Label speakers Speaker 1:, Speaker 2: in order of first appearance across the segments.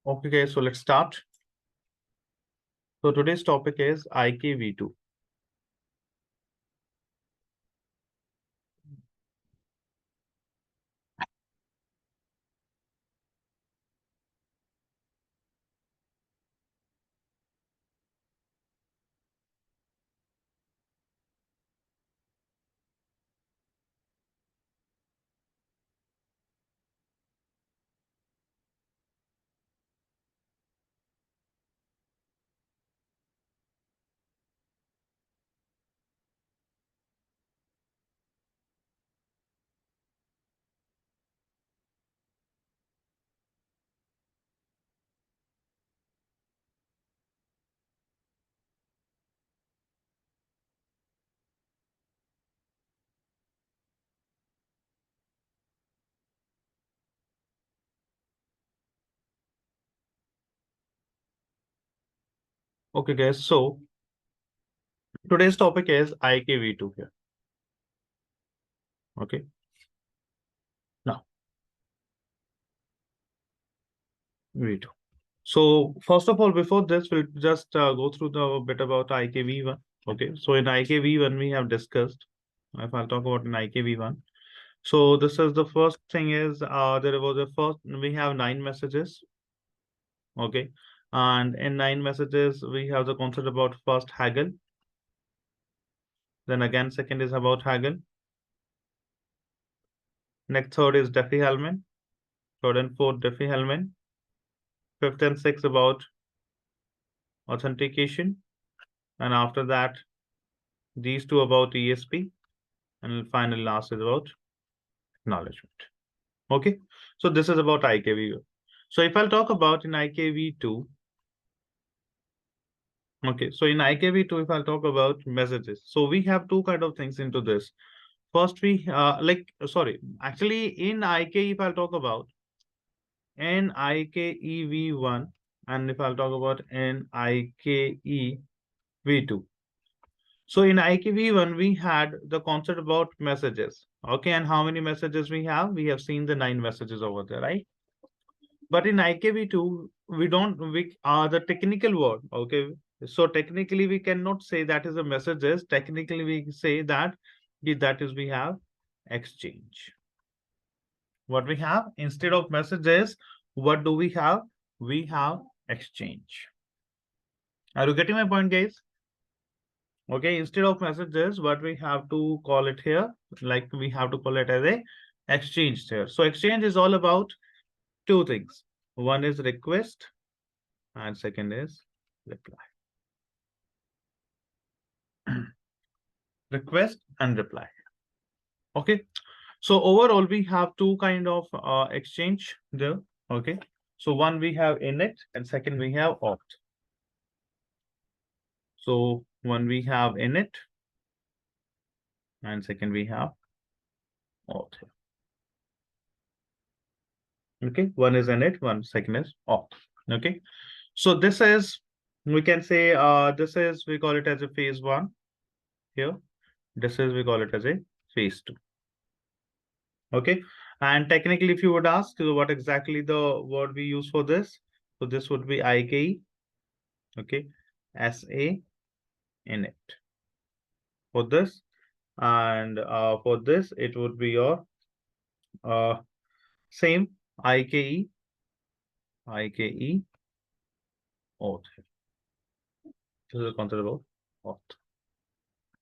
Speaker 1: Okay, guys, so let's start. So today's topic is IKV2. Okay, guys, so today's topic is IKV2 here. Okay. Now, V2. So first of all, before this, we'll just go through the bit about IKV1. Okay. So in IKV1, we have discussed, if I'll talk about in IKV1. So this is the first thing is there was a first, we have 9 messages. Okay. And in 9 messages, we have the concept about first haggle. Then again, second is about haggle. Next, third is Diffie-Hellman. Third and fourth, Diffie-Hellman. Fifth and sixth about authentication. And after that, these two about ESP. And final last is about acknowledgement. Okay. So this is about IKV. So if I'll talk about in IKV2, okay. So in IKV2, if I'll talk about messages, so we have two kind of things into this. First, actually in IK, if I'll talk about NIKEV1, and if I'll talk about NIKEV2. So in IKV1, we had the concept about messages. Okay, and how many messages we have? We have seen the 9 messages over there, right? But in IKV2, we the technical word. Okay, so technically we cannot say that is a messages. Technically, we say that we have exchange. What we have instead of messages, what do we have? We have exchange. Are you getting my point, guys? Okay, instead of messages, what we have to call it here, like we have to call it as a exchange here. So exchange is all about two things. One is request and second is reply. Request and reply. Okay. So overall, we have two kind of exchange there. Okay. So one we have init and second we have auth. So one we have init and second we have auth. Okay. One is init, one second is auth. Okay. So this is, we can say, we call it as a phase 1 here. We call it as a phase 2. Okay. And technically, if you would ask what exactly the word we use for this, so this would be IKE, okay, SA init for this. And for this, it would be your same IKE auth. This is a concept about auth.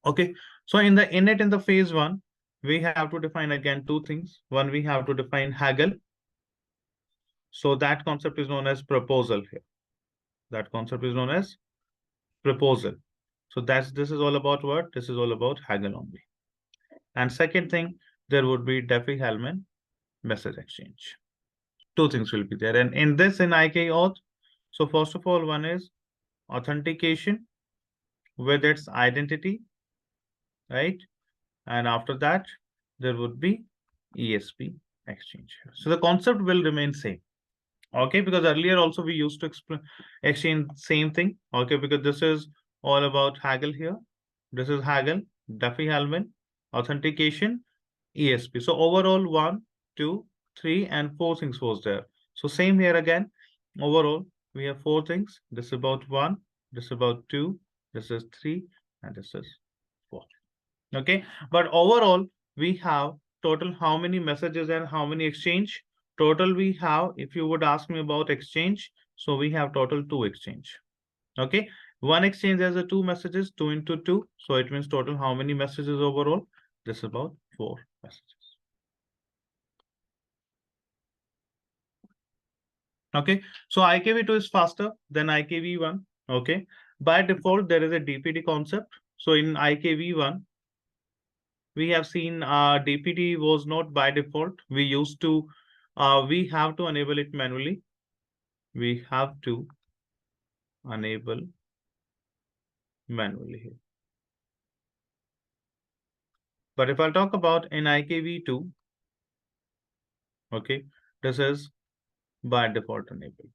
Speaker 1: Okay, so in the init in the phase 1, we have to define again two things. One, we have to define haggle. So that concept is known as proposal here. That concept is known as proposal. So this is all about what? This is all about haggle only. And second thing, there would be Diffie-Hellman message exchange. Two things will be there. And in this, in IK auth, so first of all, one is authentication with its identity, right? And after that, there would be ESP exchange. So the concept will remain same. Okay, because earlier also we used to explain exchange same thing. Okay, because this is all about haggle here. This is haggle, Diffie-Hellman, authentication, ESP. So overall 1, 2, 3, and 4 things was there. So same here again. overall, we have 4 things. This is about 1, this is about 2, this is 3, and this is 4. Okay, but overall, we have total how many messages and how many exchange? Total we have, if you would ask me about exchange, so we have total 2 exchange. Okay, one exchange has a 2 messages, 2 into 2. So it means total how many messages overall? This is about 4 messages. Okay, so IKV2 is faster than IKV1. Okay, by default, there is a DPD concept. So in IKV1, we have seen DPD was not by default. We used to, we have to enable it manually. We have to enable manually here. But if I'll talk about in IKV2, okay, this is by default enabled.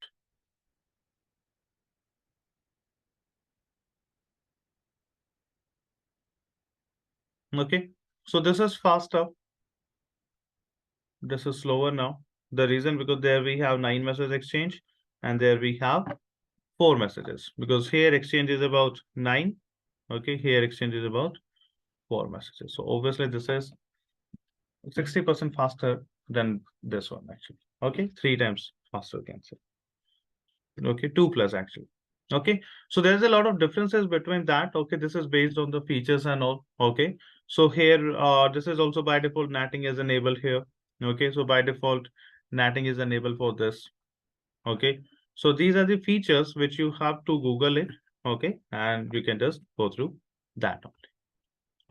Speaker 1: Okay, so this is faster. This is slower now. The reason because there we have 9 message exchange and there we have 4 messages because here exchange is about 9. Okay, here exchange is about 4 messages. So obviously this is 60% faster than this one actually. Okay, 3 times faster can say. Okay, 2 plus actually. Okay, so there's a lot of differences between that. Okay, this is based on the features and all. Okay, so here this is also by default natting is enabled here. Okay, so by default natting is enabled for this. Okay, so these are the features which you have to Google it. Okay, and you can just go through that only.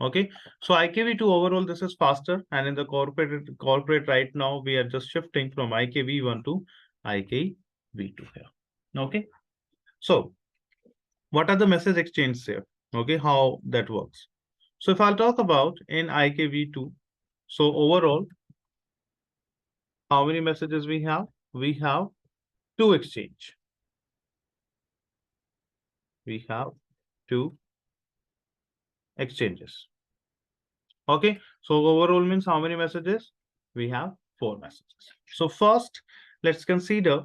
Speaker 1: Okay, so IKV2 overall this is faster, and in the corporate right now we are just shifting from IKV1 to IKV2 here. Okay, so what are the message exchanges here? Okay, how that works. So if I'll talk about in IKV2, so overall, how many messages we have? We have 2 exchange. We have 2 exchanges. Okay, so overall means how many messages? We have 4 messages. So first, let's consider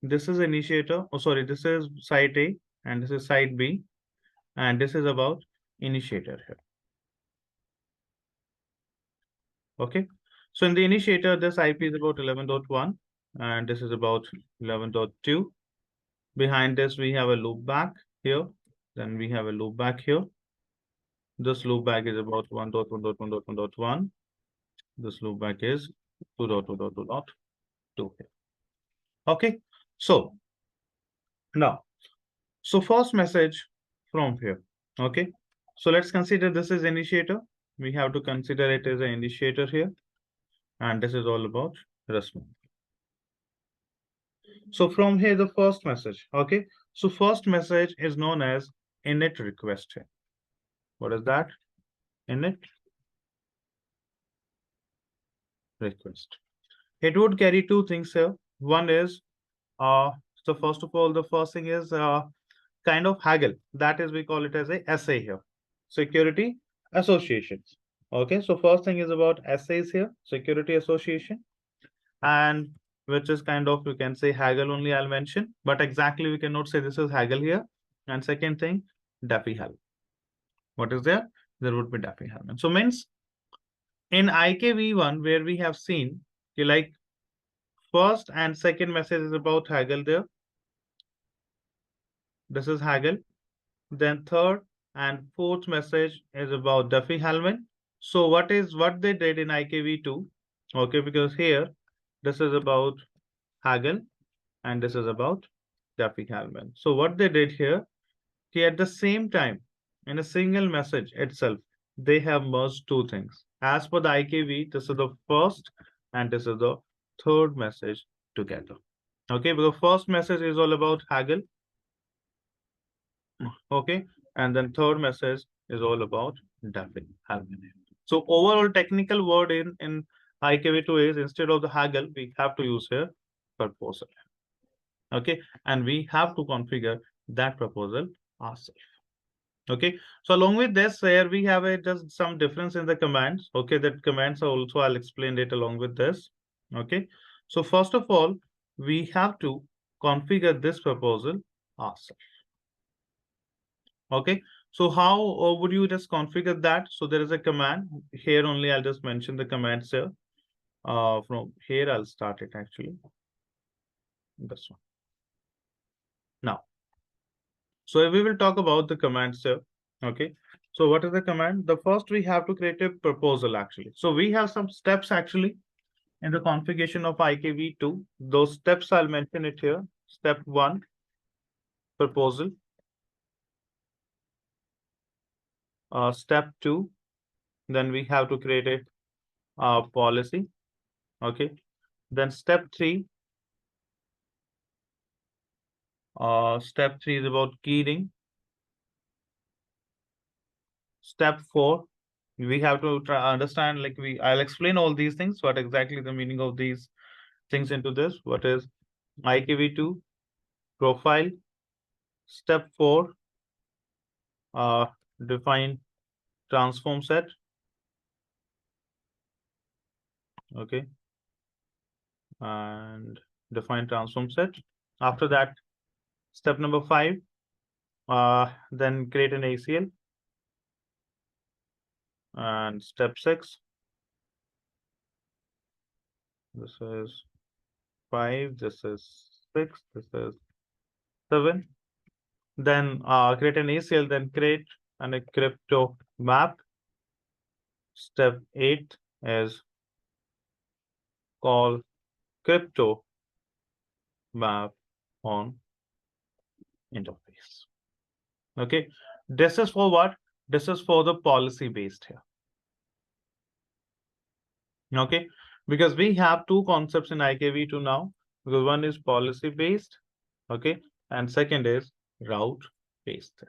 Speaker 1: this is initiator. Oh, sorry, this is site A and this is site B, and this is about initiator here. Okay, so in the initiator, this IP is about 11.1 and this is about 11.2. Behind this, we have a loop back here. Then we have a loop back here. This loop back is about 1.1.1.1.1. This loop back is 2.2.2.2 here. Okay, so now, so first message from here. Okay, so let's consider this is initiator. We have to consider it as an initiator here. And this is all about response. So from here, the first message. Okay, so first message is known as init request here. What is that? Init request. It would carry 2 things here. One is so first of all, the first thing is kind of haggle. That is, we call it as a SA here. Security associations. Okay, so first thing is about SAs here, security association, and which is kind of, you can say haggle only I'll mention, but exactly we cannot say this is haggle here. And second thing, Diffie-Hellman. What is there? There would be Diffie-Hellman. So means in IKV1 where we have seen like first and second message is about haggle there. This is haggle. Then third and fourth message is about Diffie-Hellman. So what they did in IKV2? Okay, because here this is about haggle and this is about Diffie-Hellman. So what they did here, at the same time, in a single message itself, they have merged 2 things. As per the IKV, this is the first and this is the third message together. Okay, because first message is all about haggle. Okay, and then third message is all about Diffie-Hellman. So overall technical word in IKV2 is instead of the haggle, we have to use here proposal. Okay, and we have to configure that proposal ourselves. Okay, so along with this, here we have just some difference in the commands. Okay, that commands are also, I'll explain it along with this. Okay, so first of all, we have to configure this proposal ourselves. Okay, so how would you just configure that? So there is a command here only. I'll just mention the commands here. From here, I'll start it actually. This one. Now, so we will talk about the commands here. Okay, so what is the command? The first we have to create a proposal actually. So we have some steps actually in the configuration of IKV2. Those steps I'll mention it here. Step 1, proposal. Step 2, then we have to create a policy. Okay, then step 3. Step 3 is about keying. Step 4, we have to understand, like I'll explain all these things, what exactly the meaning of these things into this. What is IKV2 profile? Step 4, define transform set. Okay, and define transform set. After that, step number 5, then create an ACL. And step 6, this is 5, this is 6, this is 7. Then create an ACL, then create a crypto map. Step 8 is call crypto map on interface. Okay, this is for what? This is for the policy based here. Okay, because we have two concepts in IKV2 now, because one is policy based, okay, and second is route based.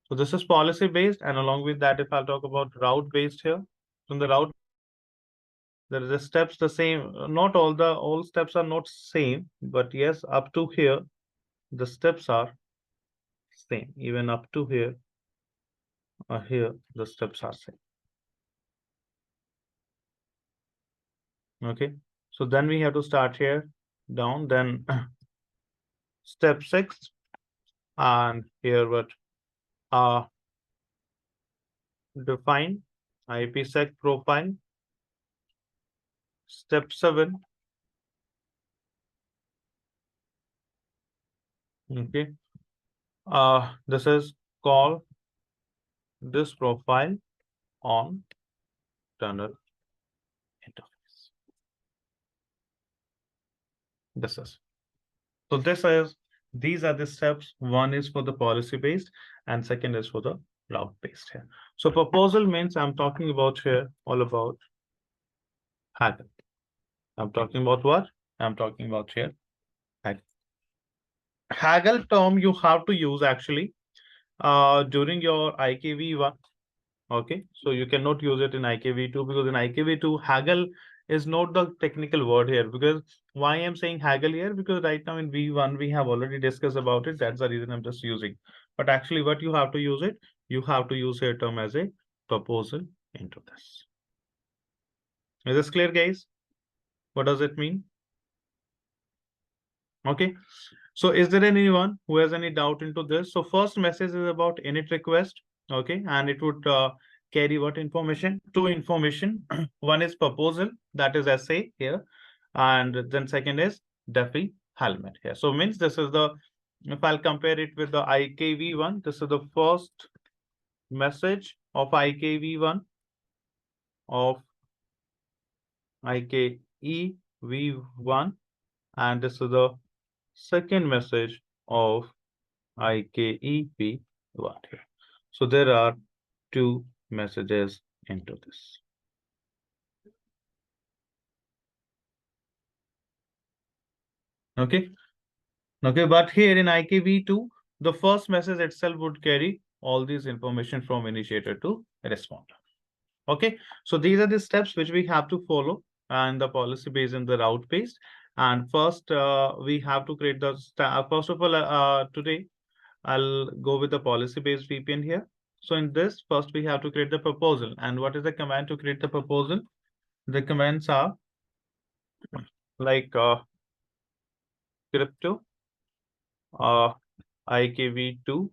Speaker 1: So this is policy based, and along with that, if I'll talk about route based here, from the route, there is the steps the same. Not all steps are not same, but yes, up to here, the steps are same. Even up to here, here the steps are same. Okay, so then we have to start here down, then step 6, and here what define IPsec profile. Step 7, okay, this is call this profile on tunnel interface. This is, so these are the steps. One is for the policy based and second is for the route based here. So proposal means I'm talking about here all about Haggle. I'm talking about what? I'm talking about here Haggle. Haggle term you have to use actually during your IKV1. Okay, so you cannot use it in IKV2 because in IKV2 Haggle is not the technical word here. Because why I'm saying Haggle here? Because right now in V1 we have already discussed about it. That's the reason I'm just using. But actually, what you have to use it, you have to use your term as a proposal into this. Is this clear, guys? What does it mean? Okay. So is there anyone who has any doubt into this? So first message is about init request. Okay, and it would carry what information? Two information. One is proposal, that is essay here, and then second is Defi helmet here. So means this is the, if I'll compare it with the IKV1, this is the first message of IKV1 of IKEV1, and this is the second message of IKEV1 here. So there are two messages into this. Okay. Okay, but here in IKV2, the first message itself would carry all these information from initiator to responder. Okay, so these are the steps which we have to follow, and the policy based and the route based. And first, we have to create the first of all, today I'll go with the policy based VPN here. So in this, first we have to create the proposal. And what is the command to create the proposal? The commands are like crypto, IKV2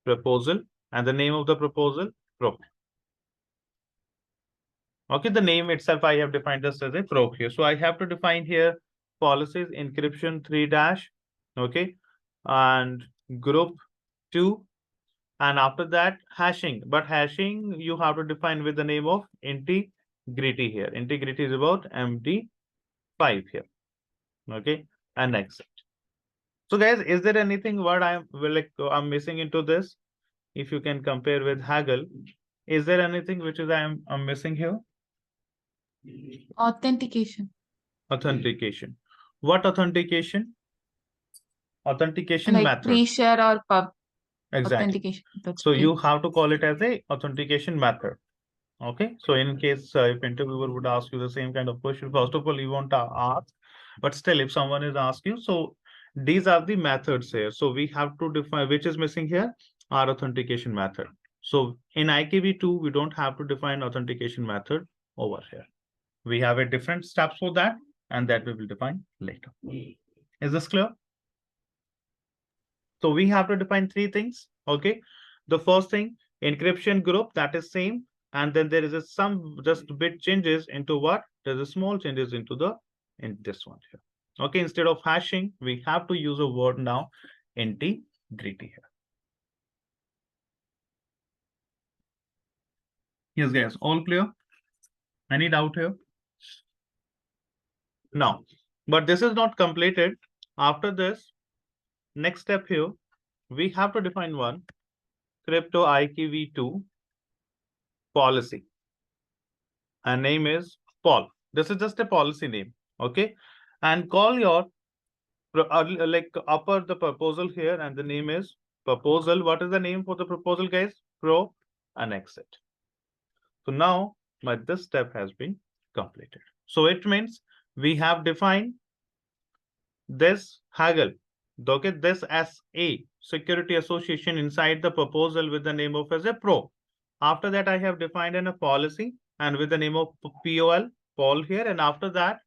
Speaker 1: proposal, and the name of the proposal, pro. Okay, the name itself, I have defined this as a pro here. So I have to define here policies, encryption 3 dash, okay, and group 2, and after that hashing. But hashing you have to define with the name of integrity here. Integrity is about MD5 here, okay, and next. So guys, is there anything what I'm missing into this? If you can compare with Haggle, is there anything which is I'm missing here?
Speaker 2: Authentication.
Speaker 1: Authentication. What authentication? Authentication
Speaker 2: Like
Speaker 1: method.
Speaker 2: pre-share or pub
Speaker 1: Exactly.
Speaker 2: authentication.
Speaker 1: So you have to call it as a authentication method. Okay. So in case if interviewer would ask you the same kind of question, first of all, you won't ask, but still, if someone is asked you, so these are the methods here. So we have to define which is missing here, our authentication method. So in IKV2, we don't have to define authentication method over here. We have a different steps for that, and that we will define later. Is this clear? So we have to define 3 things. Okay. The first thing, encryption group, that is same. And then there is some just bit changes into what? There's a small changes into in this one here. Okay. Instead of hashing, we have to use a word now, integrity here. Yes, guys, all clear? Any doubt here? No, but this is not completed. After this, next step here, we have to define one crypto IKV2 policy. And name is Paul. This is just a policy name. Okay. And call your like upper the proposal here, and the name is proposal. What is the name for the proposal, guys? Pro and exit. So now this step has been completed. So it means we have defined this Haggle, okay, this as a security association inside the proposal with the name of as a pro. After that, I have defined in a policy and with the name of POL, Paul here. And after that,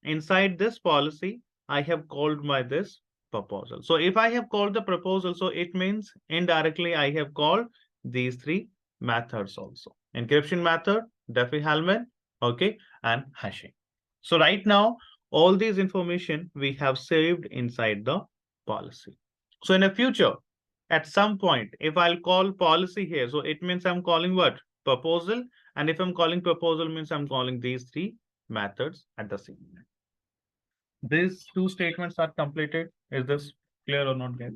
Speaker 1: inside this policy, I have called my this proposal. So if I have called the proposal, so it means indirectly I have called these 3 methods also. Encryption method, Diffie-Hellman, okay, and hashing. So right now, all these information we have saved inside the policy. So in the future, at some point, if I'll call policy here, so it means I'm calling what? Proposal. And if I'm calling proposal, means I'm calling these 3 methods at the same time. These 2 statements are completed. Is this clear or not, guys?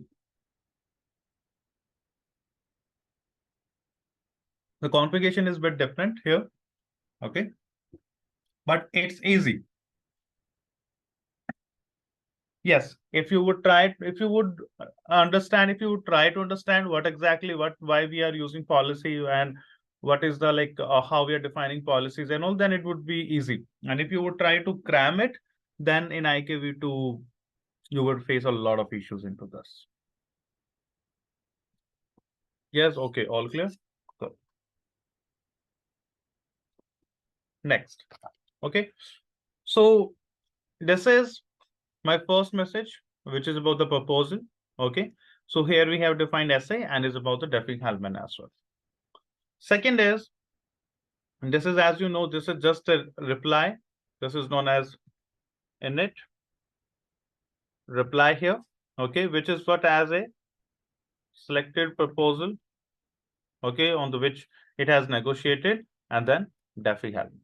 Speaker 1: The configuration is a bit different here. Okay. But it's easy. Yes, if you would try to understand what exactly why we are using policy and what is the how we are defining policies and all, then it would be easy. And if you would try to cram it, then in IKV2 you would face a lot of issues into this. Yes, okay, all clear. Good. Next. Okay, so this is my first message, which is about the proposal. Okay, so here we have defined essay and is about the Diffie-Hellman as well. Second is, and this is, as you know, this is just a reply. This is known as init reply here. Okay, which is what as a selected proposal. Okay, on the which it has negotiated, and then Diffie-Hellman.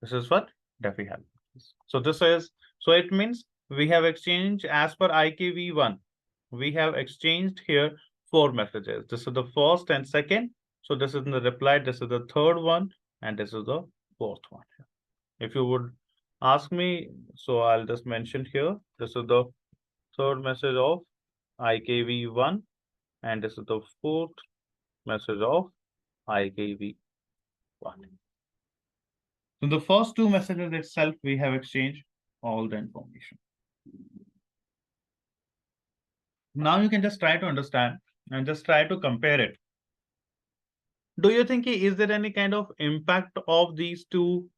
Speaker 1: This is what Diffie-Hellman. So this is, so it means we have exchanged as per IKV1. We have exchanged here 4 messages. This is the first and second. So this is in the reply. This is the third one, and this is the 4th one. If you would ask me, so I'll just mention here. This is the 3rd message of IKV1, and this is the 4th message of IKV1. So the first 2 messages itself, we have exchanged all the information. Now you can just try to understand and just try to compare it. Do you think is there any kind of impact of these 2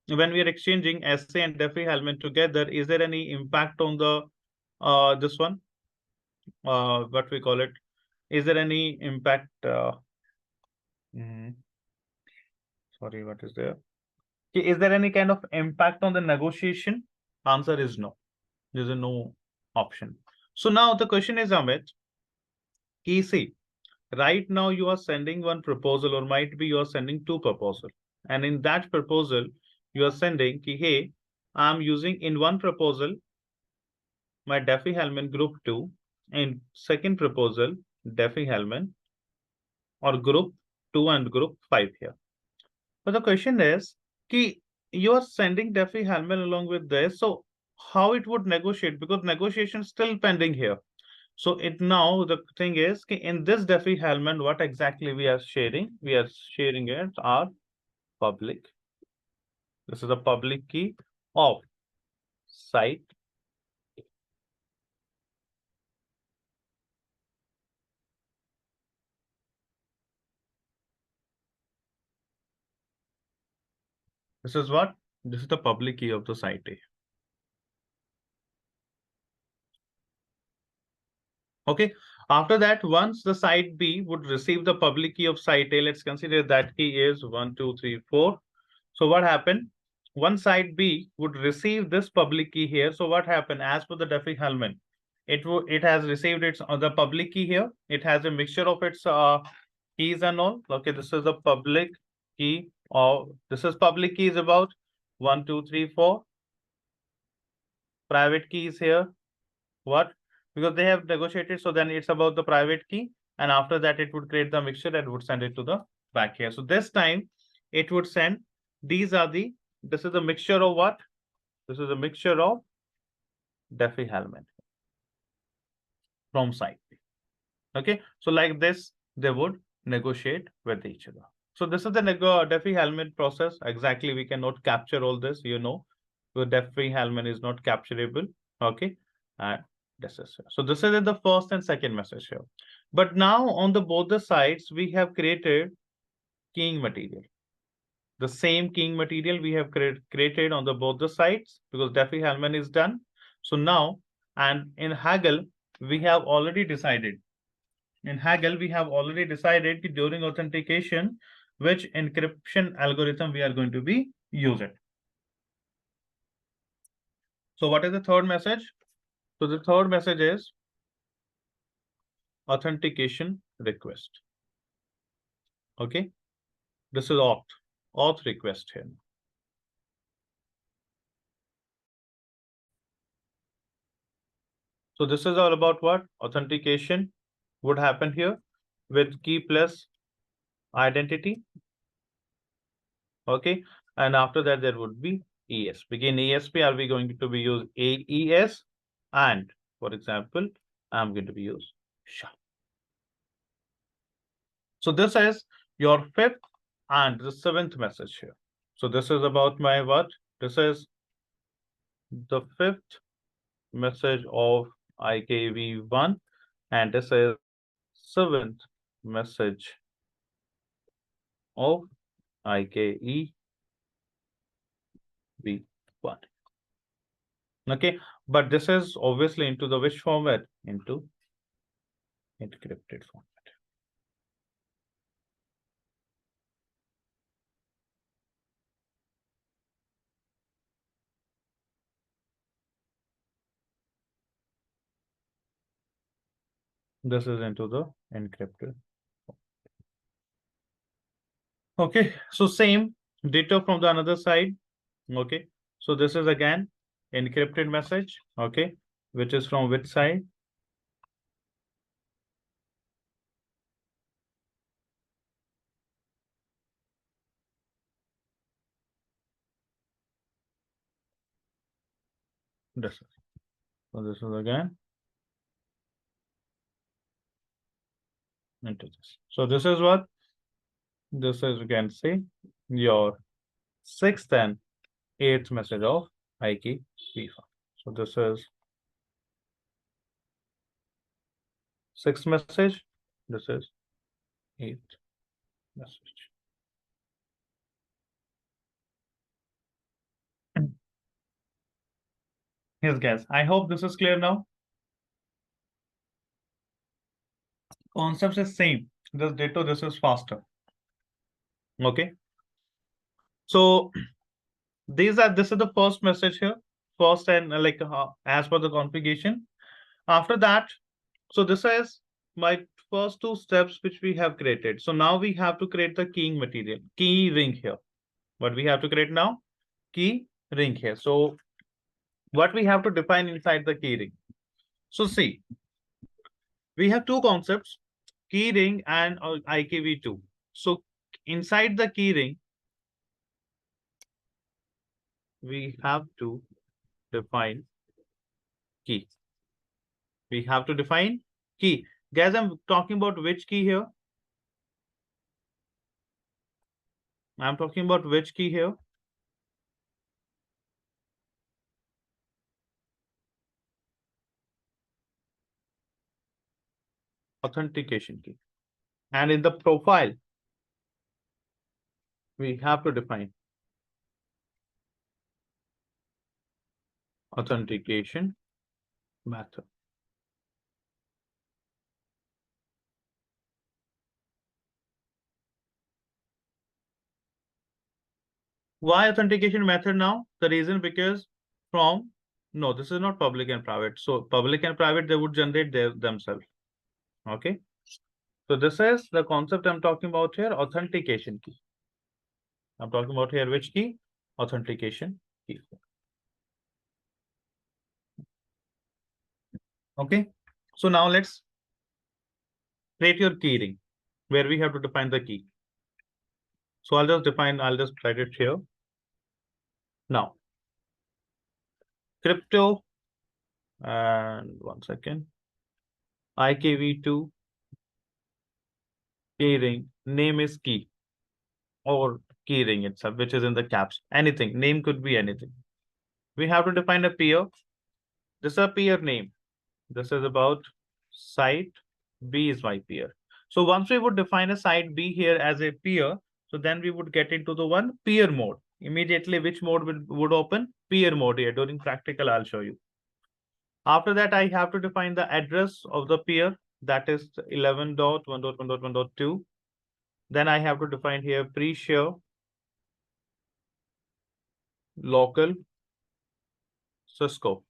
Speaker 1: when we are exchanging SA and Diffie-Hellman together, is there any impact on the this one? What we call it? Is there any impact? Mhm. Sorry, what is there? Is there any kind of impact on the negotiation? Answer is no. There's a no option. So now the question is, Amit, see, right now you are sending one proposal, or might be you are sending two proposal. And in that proposal, you are sending, hey, I'm using in one proposal my Diffie-Hellman group 2, in second proposal, Diffie-Hellman or group 2 and group 5 here. But the question is, you are sending Diffie-Hellman along with this, so how it would negotiate? Because negotiation is still pending here. So it now the thing is, in this Diffie-Hellman, what exactly we are sharing? We are sharing it our public. This is the public key of site. This is what? This is the public key of the site A. Okay. After that, once the site B would receive the public key of site A, let's consider that key is 1, 2, 3, 4. So what happened? One site B would receive this public key here. So what happened? As per the Diffie-Hellman, it has received its the public key here. It has a mixture of its keys and all. Okay, this is the public key, or this is public key is about 1, 2, 3, 4. Private key is here. What? Because they have negotiated, so then it's about the private key, and after that it would create the mixture and would send it to the back here. So this time it would send, this is the mixture of what? This is a mixture of Diffie-Hellman from site B. Okay, so like this, they would negotiate with each other. So this is the Diffie-Hellman process. Exactly, we cannot capture all this, the Diffie-Hellman is not capturable. Okay, and this is so this is in the first and second message here. But now on the both the sides, we have created keying material. The same keying material we have created on the both the sides, because Diffie-Hellman is done. So now, and in Haggle, we have already decided. In Haggle, we have already decided during authentication, which encryption algorithm we are going to be using. So what is the third message? So the third message is authentication request. Okay, this is auth request here. So this is all about what? Authentication would happen here with key plus identity. Okay, and after that there would be ES. Begin ESP, are we going to be use AES? And for example, I'm going to be use SHA. So this is your fifth and the seventh message here. So this is about my what? This is the fifth message of IKV1, and this is seventh message of IKEV1. Okay, but this is obviously into the which format? Into encrypted format. This is into the encrypted. Okay, so same ditto from the another side. Okay, so this is again encrypted message. Okay, which is from which side? This is. So this is again into this. So this is what? This is, you can say, your sixth and eighth message of IKEV1. So this is sixth message. This is eighth message. Yes, guys. I hope this is clear now. Concepts is same. This ditto, this is faster. Okay. So this is the first message here. First and as per the configuration. After that, so this is my first two steps which we have created. So now we have to create the keying material, key ring here. What we have to create now? Key ring here. So what we have to define inside the key ring? So see, we have two concepts, key ring and IKV2. So inside the key ring, we have to define key. We have to define key. Guys, I'm talking about which key here? I'm talking about which key here? Authentication key. And in the profile, we have to define authentication method. Why authentication method now? The reason because no, this is not public and private. So public and private, they would generate themselves. Okay. So this is the concept I'm talking about here, authentication key. I'm talking about here which key? Authentication key. Okay. So now let's create your key ring where we have to define the key. So I'll just write it here. Now, crypto and 1 second. IKV2 key ring name is key or key ring itself, which is in the caps. Anything, name could be anything. We have to define a peer. This is a peer name. This is about site B is my peer. So once we would define a site B here as a peer, so then we would get into the one peer mode. Immediately, which mode would open? Peer mode here. During practical, I'll show you. After that, I have to define the address of the peer. That is 11.1.1.1.2. Then I have to define here pre-share local Cisco.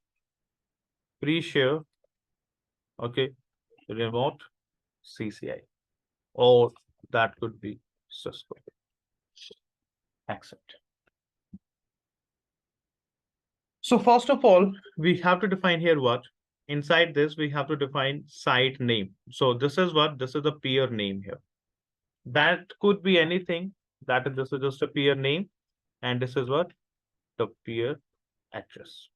Speaker 1: Pre-share, okay, remote CCI, or that could be Cisco. Accept. So first of all, we have to define here what? Inside this, we have to define site name. So this is what? This is the peer name here. That could be anything. That is, this is just a peer name. And this is what? The peer address.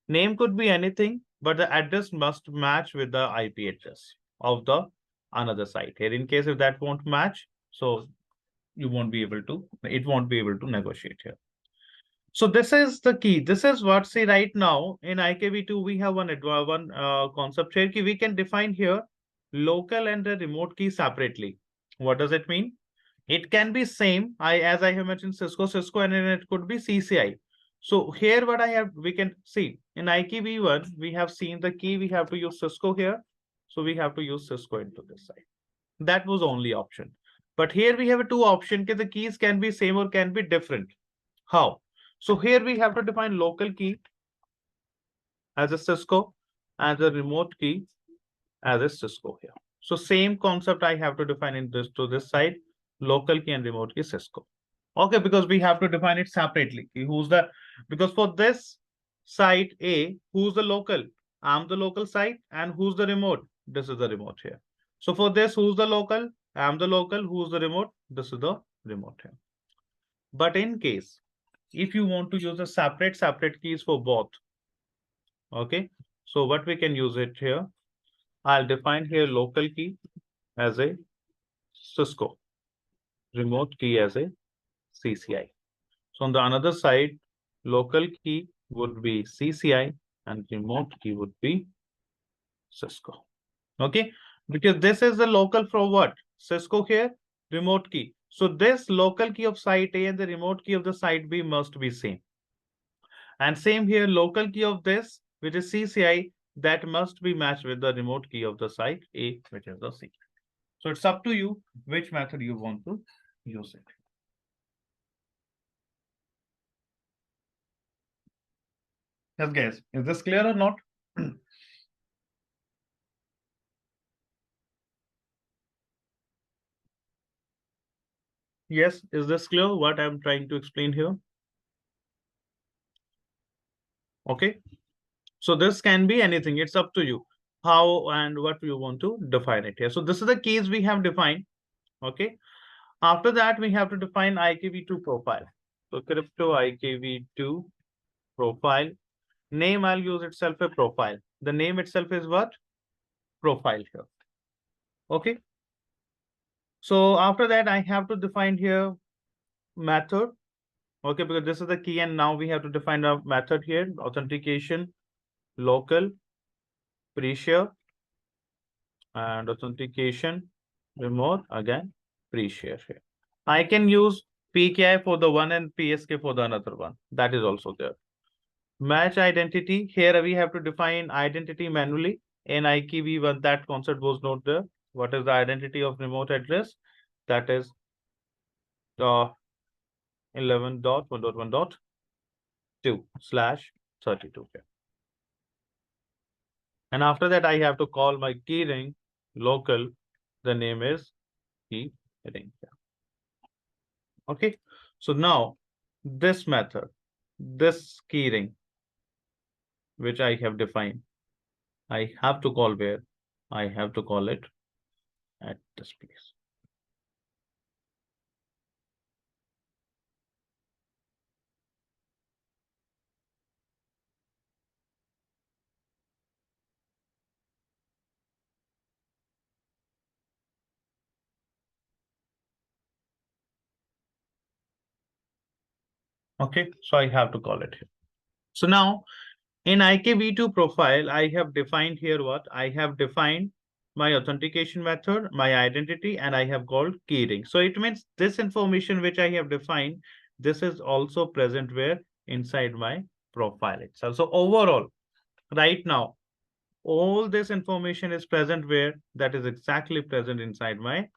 Speaker 1: Name could be anything, but the address must match with the IP address of the another site. Here, in case if that won't match, so you won't be able to, it won't be able to negotiate here. So this is the key. This is what, say right now in IKV2, we have one concept here. We can define here local and the remote key separately. What does it mean? It can be same. As I have mentioned Cisco, and then it could be CCI. So here what I have, we can see in IKV1, we have seen the key, we have to use Cisco here. So we have to use Cisco into this side. That was only option. But here we have a two option. The keys can be same or can be different. How? So here we have to define local key as a Cisco and the remote key as a Cisco here. So same concept I have to define in this to this side, local key and remote key Cisco. Okay, because we have to define it separately. Who's the, because for this site A, who's the local? I'm the local site, and who's the remote? This is the remote here. So for this, who's the local? I'm the local. Who's the remote? This is the remote here. But in case, if you want to use a separate keys for both, okay, so what we can use it here, I'll define here local key as a Cisco, remote key as a CCI. So on the another side, local key would be CCI and remote key would be Cisco. Okay, because this is the local for what? Cisco here, remote key. So this local key of site A and the remote key of the site B must be same. And same here, local key of this, which is CCI, that must be matched with the remote key of the site A, which is the C. So it's up to you which method you want to use it. Yes, guys, is this clear or not? Yes, is this clear what I'm trying to explain here? Okay, so this can be anything, it's up to you how and what you want to define it here. So this is the keys we have defined. Okay, after that we have to define IKV2 profile. So crypto IKV2 profile. Name, I'll use itself a profile. The name itself is what? Profile here. Okay. So after that, I have to define here method. Okay, because this is the key, and now we have to define a method here: authentication, local, pre-share, and authentication, remote, again, pre-share here. I can use PKI for the one and PSK for the another one. That is also there. Match identity. Here we have to define identity manually. In IKV1, that concept was not there. What is the identity of remote address? That is 11.1.1.2/32. And after that, I have to call my keyring local. The name is keyring. Okay. So now this method, this keyring, which I have defined, I have to call where? I have to call it at this place. Okay, so I have to call it here. So now in IKV2 profile, I have defined here what? I have defined my authentication method, my identity, and I have called keyring. So it means this information which I have defined, this is also present where? Inside my profile itself. So overall, right now, all this information is present where? That is exactly present inside my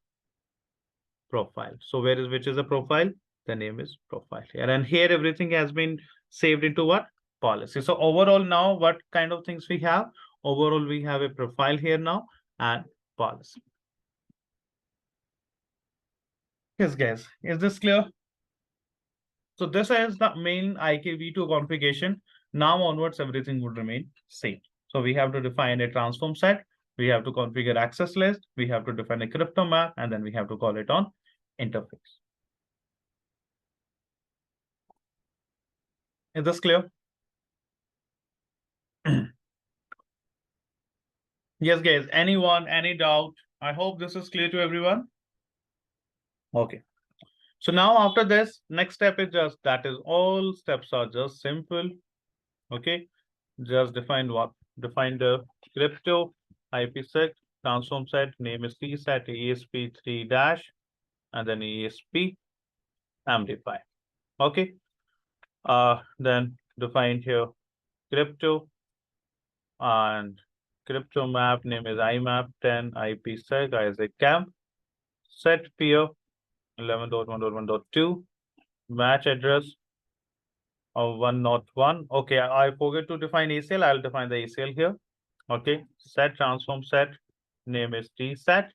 Speaker 1: profile. So where is which is a profile? The name is profile here. And here everything has been saved into what? Policy. So overall now what kind of things we have? Overall we have a profile here now and policy. Yes, guys, is this clear? So this is the main IKv2 configuration. Now onwards everything would remain same. So we have to define a transform set. We have to configure access list. We have to define a crypto map, and then we have to call it on interface. Is this clear? Yes, guys, anyone, any doubt? I hope this is clear to everyone. Okay. So now after this, next step is just that is all steps are just simple. Okay. Just define what? Define the crypto IPsec transform set, name is TSET, ESP3 dash, and then ESP MD5. Okay. Then define here crypto and crypto map name is IMAP10 IPsec Isaac camp. Set peer 11.1.1.2 match address of 101. Okay, I forget to define ACL. I'll define the ACL here. Okay, set transform set name is T set.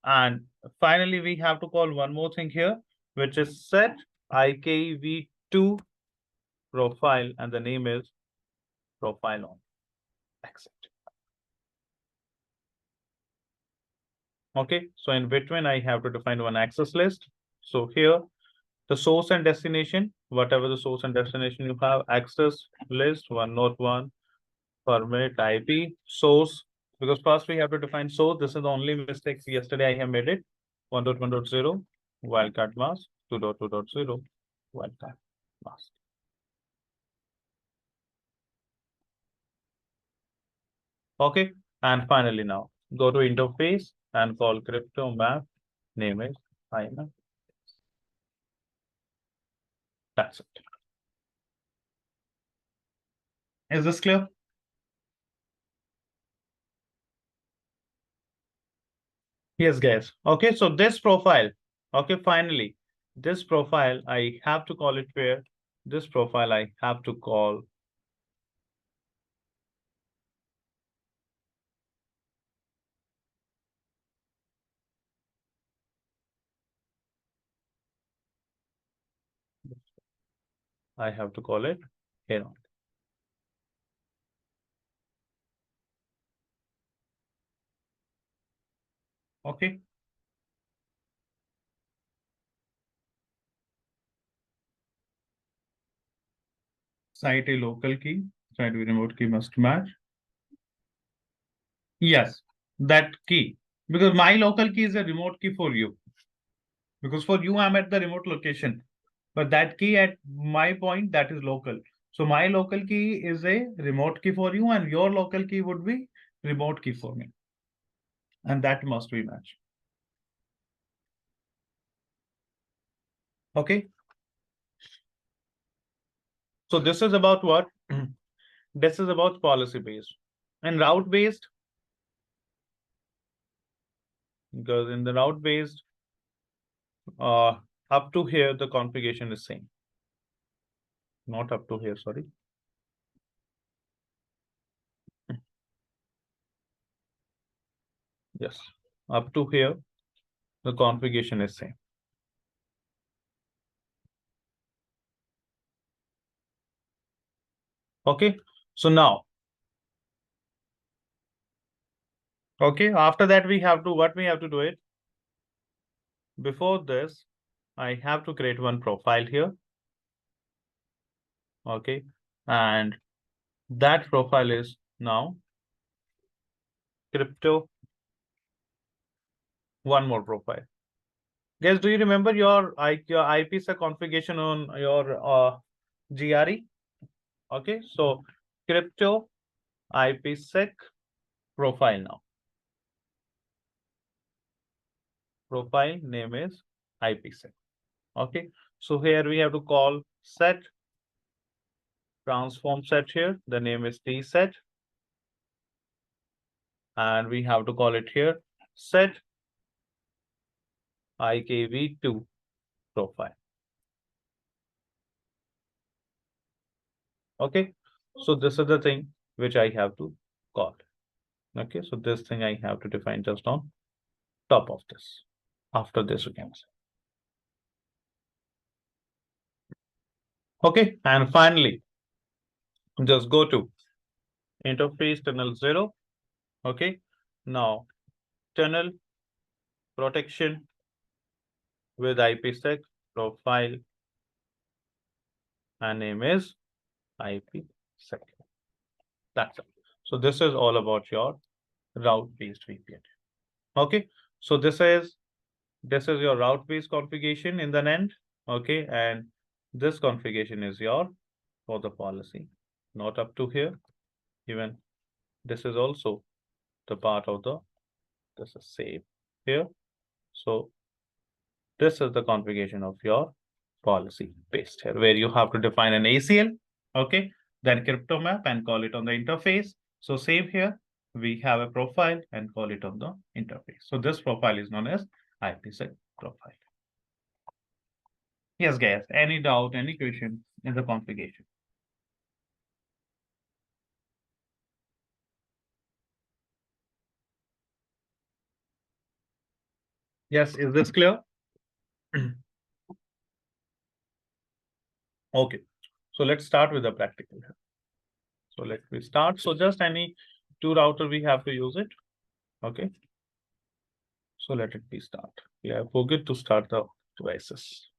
Speaker 1: And finally, we have to call one more thing here, which is set IKV2 profile, and the name is profile on. Accept. Okay, so in between, I have to define one access list. So here, the source and destination, whatever the source and destination you have, access list 101 permit IP source, because first we have to define source. This is the only mistake yesterday I have made it. 1.1.0 wildcard mask 2.2.0 wildcard mask. Okay, and finally now go to interface and call crypto map. Name is IMAP. That's it. Is this clear? Yes, guys. Okay, so this profile, okay, finally, this profile, I have to call it where? This profile, I have to call. I have to call it here on. Okay. Cite a local key. Cite a remote key must match. Yes, that key. Because my local key is a remote key for you. Because for you, I'm at the remote location. But that key at my point, that is local. So my local key is a remote key for you, and your local key would be remote key for me. And that must be matched. Okay. So this is about what? This is about policy based. And route based, because in the route based, up to here, the configuration is same. Not up to here, sorry. Yes, up to here, the configuration is same. Okay, so now, okay, after that we have to, what we have to do it? Before this, I have to create one profile here. Okay, and that profile is now crypto, one more profile. Guys, do you remember your IPsec configuration on your GRE? Okay, so crypto IPsec profile now. Profile name is IPsec. Okay, so here we have to call set transform set here. The name is tset, and we have to call it here set IKV2 profile. Okay, so this is the thing which I have to call. Okay, so this thing I have to define just on top of this. After this, we can say. Okay, and finally, just go to interface tunnel 0. Okay, now tunnel protection with IPsec profile and name is IPsec. That's it. So this is all about your route-based VPN. Okay, so this is your route-based configuration in the end. Okay, and this configuration is your for the policy, not up to here. Even this is also the part of the this is save here. So this is the configuration of your policy based here, where you have to define an ACL, okay, then crypto map and call it on the interface. So save here, we have a profile and call it on the interface. So this profile is known as IPsec profile. Yes, guys, any doubt, any question in the configuration? Yes, is this clear? Okay, so let's start with the practical. So let me start. So just any two router we have to use it. Okay. So let it be start. Yeah, forget to start the devices.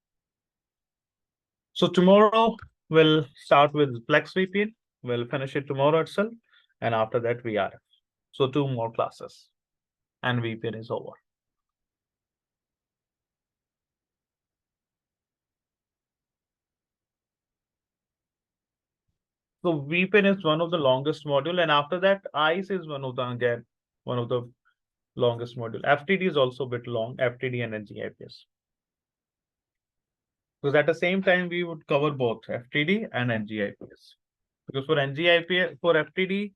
Speaker 1: So tomorrow we'll start with Plex VPN. We'll finish it tomorrow itself. And after that, VRF. So two more classes and VPN is over. So VPN is one of the longest module. And after that, ICE is one of the, again, one of the longest module. FTD is also a bit long, FTD and NGIPS. Because at the same time, we would cover both FTD and NGIPS. Because for NGIP, for FTD,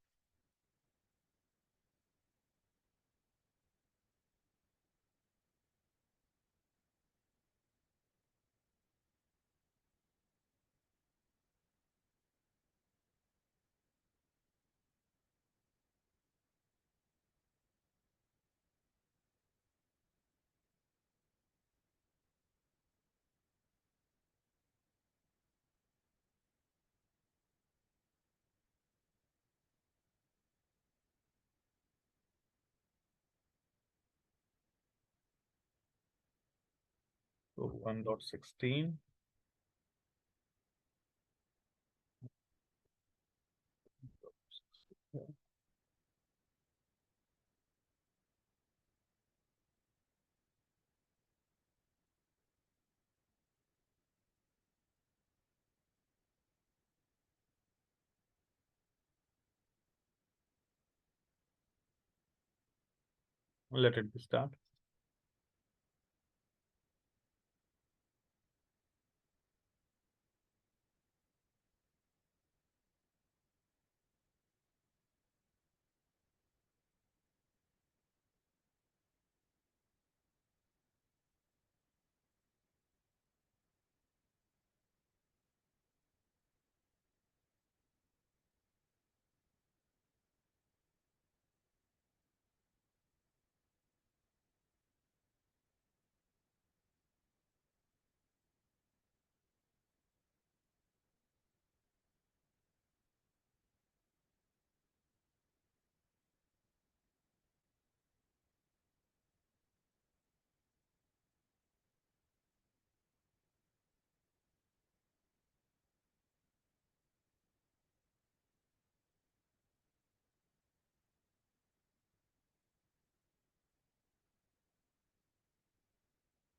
Speaker 1: so 1.16. Let it be start.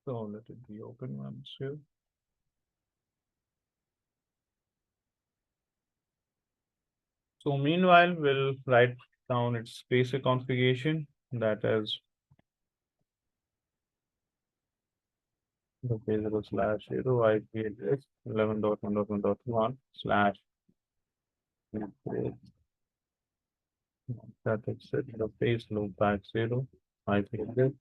Speaker 1: So let it be open once here. So meanwhile, we'll write down its basic configuration, that is the basic slash 0 IP address 11.1.1.1 slash that is it, the base loop back 0 IP address.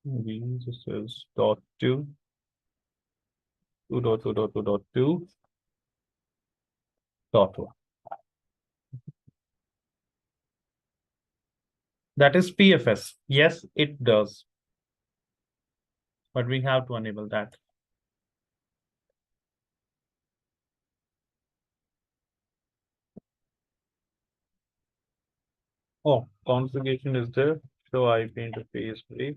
Speaker 1: This is dot 2 2.2.2.2 dot 1. That is PFS. Yes, it does. But we have to enable that. Oh, configuration is there. Show IP interface brief.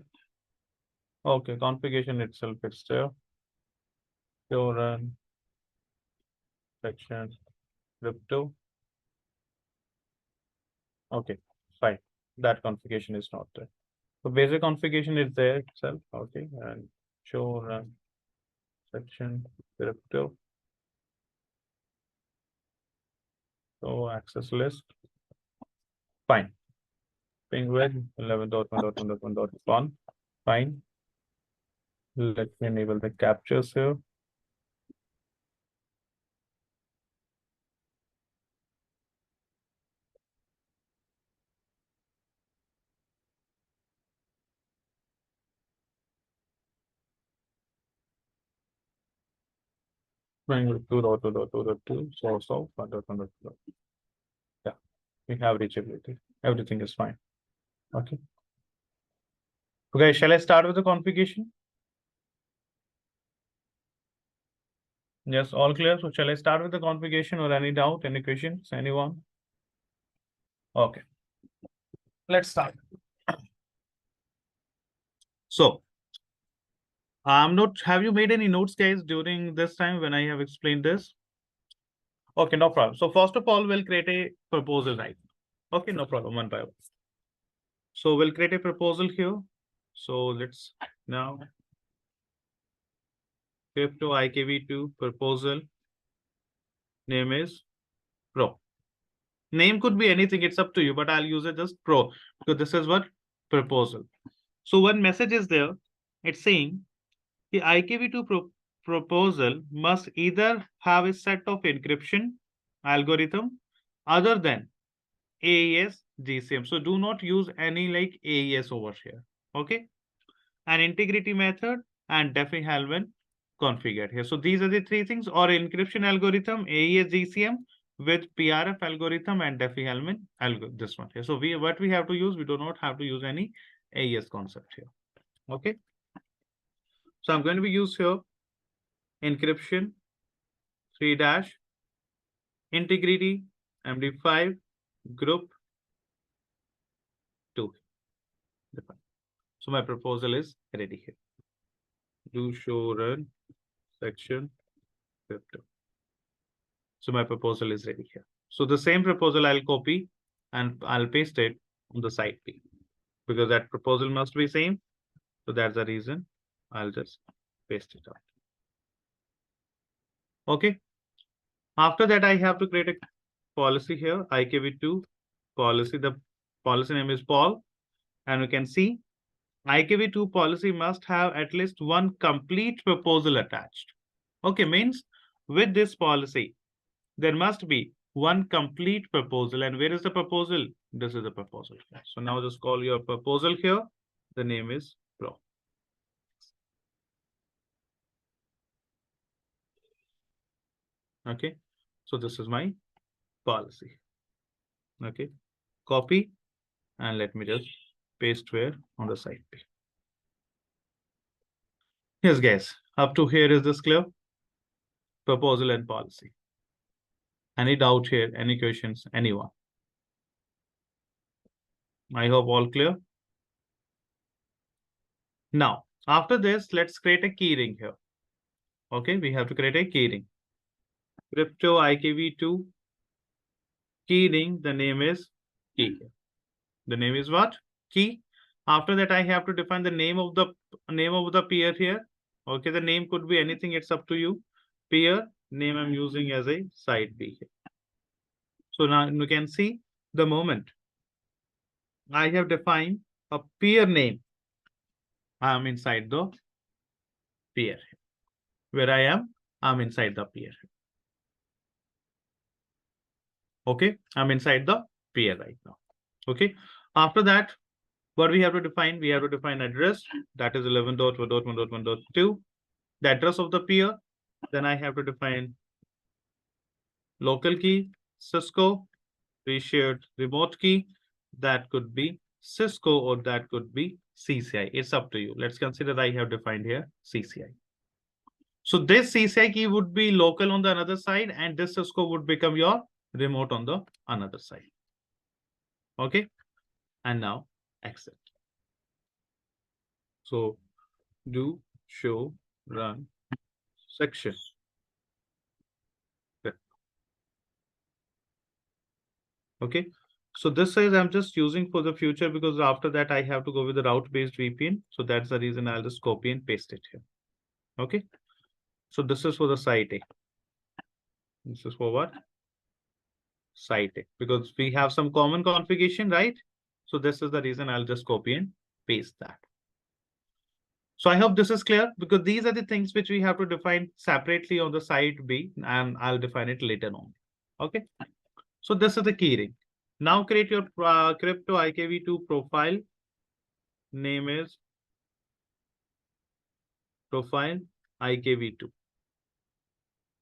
Speaker 1: Okay, configuration itself is there. Show run section crypto. Okay, fine. That configuration is not there. So basic configuration is there itself. Okay, and show run section crypto. So access list. Fine. Ping with 11.1.1.1.1. Fine. Let me enable the captures here. Ping with 2.2.2.2. Source of 1.1.2. Yeah, we have reachability. Everything is fine. Okay. Okay, shall I start with the configuration? Yes, all clear. So shall I start with the configuration or any doubt, any questions, anyone? Okay. Let's start. So I'm not, have you made any notes, guys, during this time when I have explained this? Okay, no problem. So first of all, we'll create a proposal, right? Okay, no problem, one by one. So we'll create a proposal here. So let's now crypto IKV2 proposal. Name is Pro. Name could be anything, it's up to you, but I'll use it just Pro because this is what proposal. So one message is there. It's saying the IKV2 proposal must either have a set of encryption algorithm other than AES GCM. So do not use any like AES over here. Okay. An integrity method and Diffie-Hellman configured here. So these are the three things, or encryption algorithm, AES GCM with PRF algorithm and Diffie-Hellman algorithm, this one here. So what we have to use, we do not have to use any AES concept here. Okay. So I'm going to be use here encryption 3- integrity MD5 group 2. So my proposal is ready here. Do show run section crypto. So my proposal is ready here. So the same proposal I'll copy and I'll paste it on the side B because that proposal must be same. So that's the reason I'll just paste it out. Okay. After that, I have to create a policy here, IKV2 policy. The policy name is Paul. And we can see IKV2 policy must have at least one complete proposal attached. Okay, means with this policy, there must be one complete proposal. And where is the proposal? This is the proposal. So now just call your proposal here. The name is Pro. Okay, so this is my policy. Okay, copy and let me just paste where on the side. Yes, guys, up to here is this clear? Proposal and policy. Any doubt here? Any questions? Anyone? I hope all clear. Now, after this, let's create a keyring here. Okay, we have to create a keyring. Crypto IKV2 keyring, the name is key. The name is what? Key. After that, I have to define the name of the peer here. Okay, the name could be anything, it's up to you. Peer name I'm using as a side B here. So now you can see the moment I have defined a peer name, I am inside the peer. Where I am, I'm inside the peer. Okay, I'm inside the peer right now. Okay, after that, what we have to define? We have to define address, that is 11.1.1.1.2, the address of the peer. Then I have to define local key, Cisco, pre-shared remote key, that could be Cisco or that could be CCI. It's up to you. Let's consider I have defined here CCI. So this CCI key would be local on the another side and this Cisco would become your remote on the another side. Okay. And now accept. So do show run section. Okay. So this says I'm just using for the future because after that I have to go with the route-based VPN. So that's the reason I'll just copy and paste it here. Okay. So this is for the site A. This is for what? Site A. Because we have some common configuration, right? So this is the reason I'll just copy and paste that. So I hope this is clear because these are the things which we have to define separately on the site B and I'll define it later on. Okay. So this is the keyring. Now create your crypto IKV2 profile. Name is profile IKV2.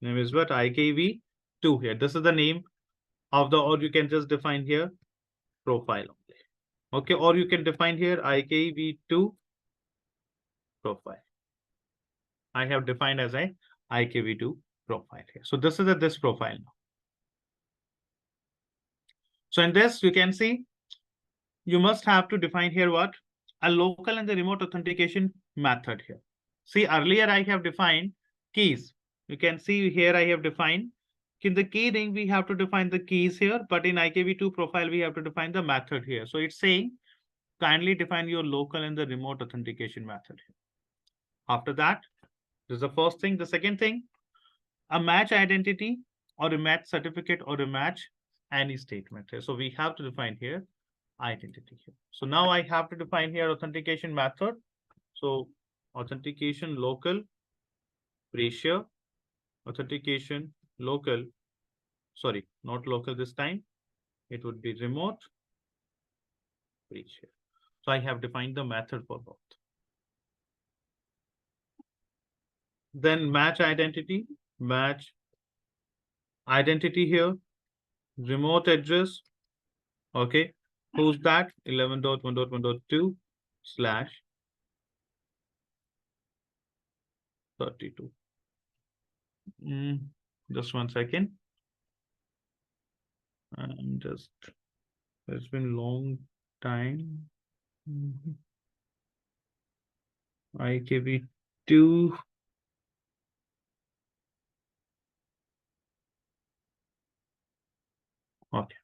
Speaker 1: Name is what? IKV2 here. This is the name of the, or you can just define here profile only. Okay, or you can define here IKV2 profile. I have defined as a IKV2 profile here. So this is this profile now. So in this, you can see you must have to define here what? a local and the remote authentication method here. See, earlier I have defined keys. You can see here I have defined in the key ring, we have to define the keys here, but in IKV2 profile, we have to define the method here. So it's saying kindly define your local and the remote authentication method here. After that, this is the first thing. The second thing, a match identity or a match certificate or a match any statement here. So we have to define here identity here. So now I have to define here authentication method. So authentication local, pre-share, authentication local, sorry, not local this time. It would be remote, pre-share. So I have defined the method for both. Then match identity here, remote address. Okay, who's that? 11.1.1.2 slash 32. Just 1 second. It's been long time. IKV2. Okay.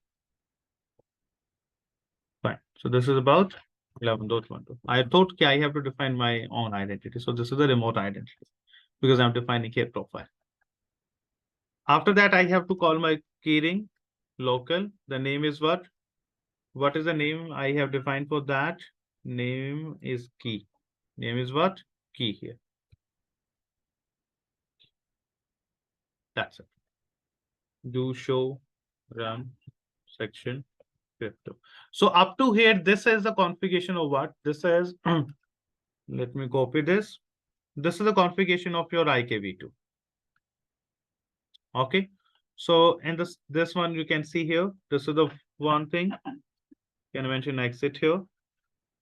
Speaker 1: Fine. So this is about 11.12. I thought I have to define my own identity. So this is the remote identity because I'm defining here profile. After that, I have to call my keyring local. The name is what? What is the name I have defined for that? Name is key. Name is what? Key here. That's it. Do show run section crypto. So up to here, this is the configuration of what? This is, let me copy this. This is the configuration of your IKV2. Okay. So in this one, you can see here, this is the one thing. You can mention exit here.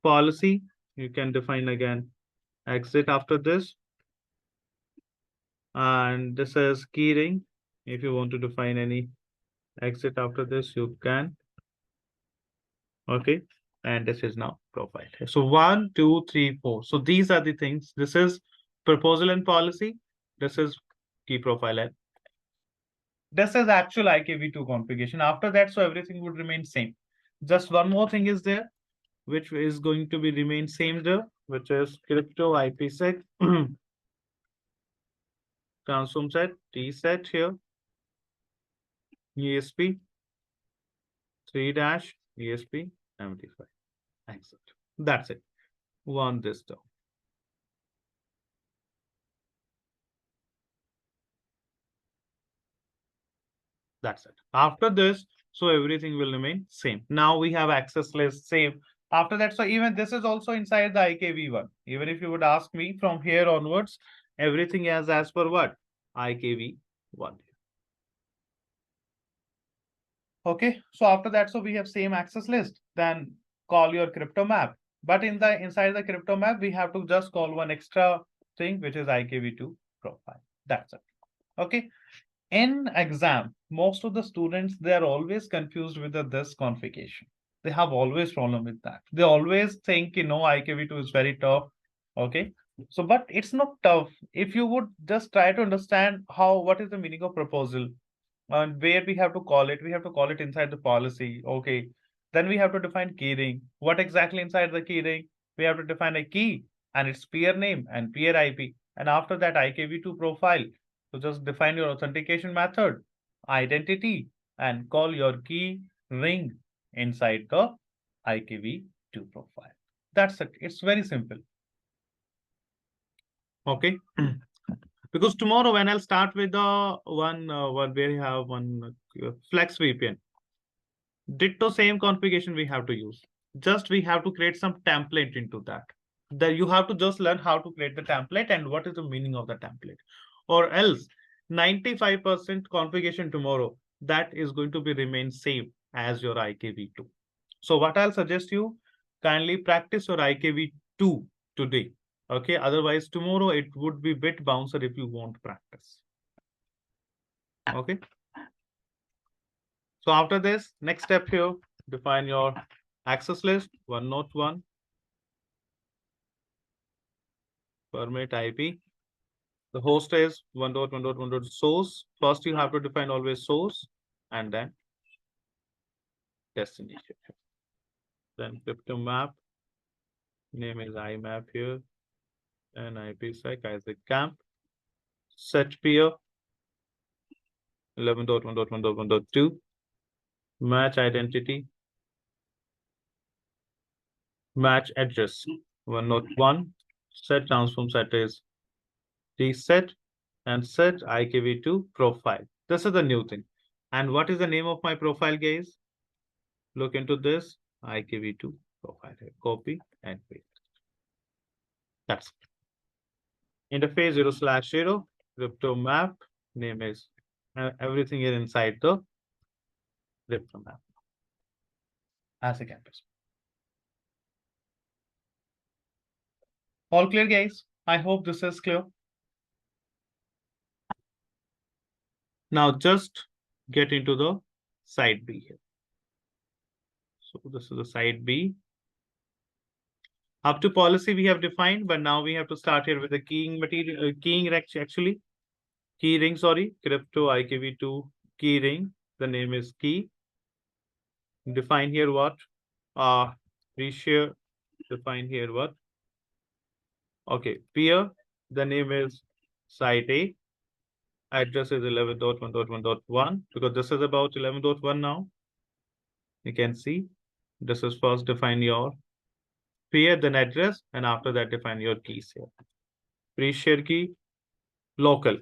Speaker 1: Policy, you can define again exit after this. And this is keyring. If you want to define any exit after this, you can. Okay. And this is now profile. So 1, 2, 3, 4. So these are the things. This is proposal and policy. This is key profile. And this is actual IKV2 configuration. After that, so everything would remain same. Just one more thing is there, which is going to be remain same there, which is crypto IPsec transform set, T set here, ESP 3- ESP 75. Exit. That's it. One this down. That's it. After this, so everything will remain same. Now we have access list save. After that, so even this is also inside the IKV1. Even if you would ask me from here onwards, everything is as per what? IKV1. Okay, so after that, so we have same access list. Then call your crypto map. But inside the crypto map, we have to just call one extra thing, which is IKV2 profile. That's it. Okay. In exam, most of the students, they are always confused with this configuration. They have always problem with that. They always think, IKV2 is very tough. Okay. So, but it's not tough. If you would just try to understand what is the meaning of proposal and where we have to call it inside the policy. Okay. Then we have to define keyring. What exactly inside the keyring? We have to define a key and its peer name and peer IP. And after that, IKV2 profile. So just define your authentication method, identity, and call your key ring inside the IKV2 profile. That's it. It's very simple. Okay. Because tomorrow when I'll start with the one where you have one Flex VPN, ditto same configuration we have to use. Just we have to create some template into that. That you have to just learn how to create the template and what is the meaning of the template. Or else 95% configuration tomorrow, that is going to be remain same as your IKV2. So what I'll suggest you, kindly practice your IKV2 today. Okay, otherwise tomorrow it would be bit bouncer if you won't practice. Okay. So after this, next step here, define your access list, 101. permit IP. The host is 1.1.1. Source. First, you have to define always source and then destination. Then crypto map. Name is IMAP here. And IPsec Isaac Camp. Set peer 11.1.1.1.2. Match identity. Match address 101. Set transform set is tset and set IKV2 profile. This is the new thing. And what is the name of my profile, guys? Look into this IKV2 profile here. Copy and paste. That's it. Interface 0/0 crypto map. Name is everything is inside the crypto map as a campus. All clear, guys? I hope this is clear. Now just get into the side B here. So this is the side B. Up to policy we have defined, but now we have to start here with the keying material, keying actually. Key ring, sorry, crypto IKV2 key ring. The name is key. Define here what? Reshare. Define here what? Okay, peer. The name is site A. Address is 11.1.1.1 because this is about 11.1 now. You can see this is first define your peer, then address, and after that define your keys here. Pre-share key, local.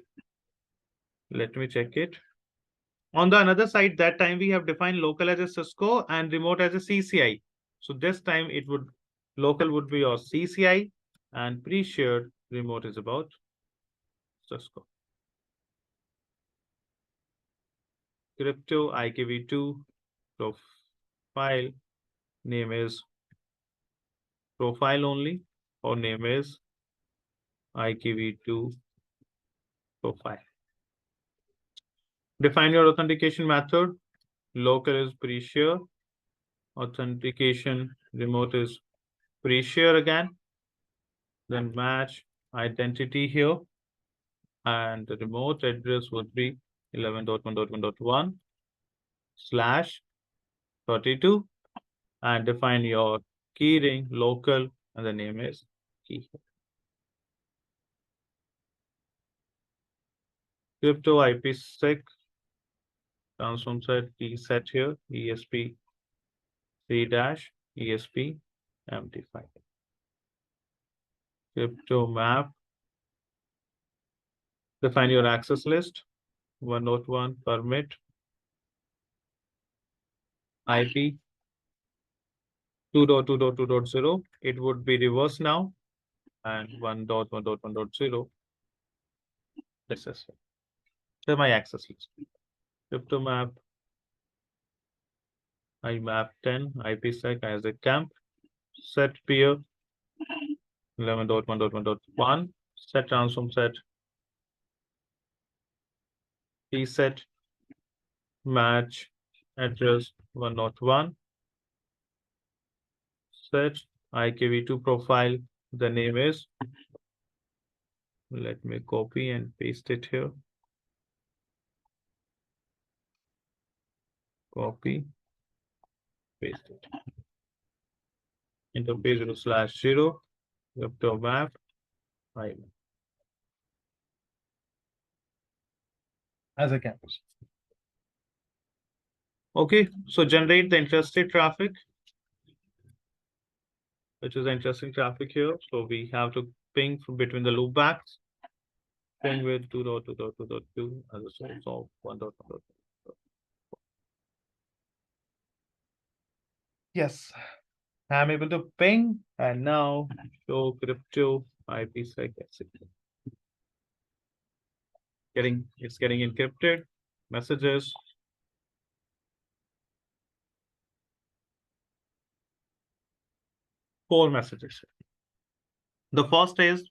Speaker 1: Let me check it. On the another side, that time we have defined local as a Cisco and remote as a CCI. So this time it would, local would be your CCI and pre-shared remote is about Cisco. Crypto IKV2 profile name is profile only or name is IKV2 profile. Define your authentication method. Local is pre-share. Authentication remote is pre-share again. Then match identity here. And the remote address would be 11.1.1.1/32. And define your key ring local and the name is key. Crypto IPsec transform set key set here ESP C-ESP MT5. Crypto map. Define your access list 101 permit IP 2.2.2.0. It would be reverse now and 1.1.1.0. This is my access list. Crypto map IMAP 10 IPsec as a camp. Set peer 11.1.1.1. Set transform set tset match address 101. Set IKV2 profile. The name is, let me copy and paste it here. Copy, paste it. Interface 0/0 crypto map as a campus. Okay, so generate the interested traffic, which is interesting traffic here. So we have to ping from between the loopbacks. Ping with 2.2.2.2 as a source of 1.1. Yes, I'm able to ping and now show crypto IPsec etc. It's getting encrypted. Messages. Four messages. The first is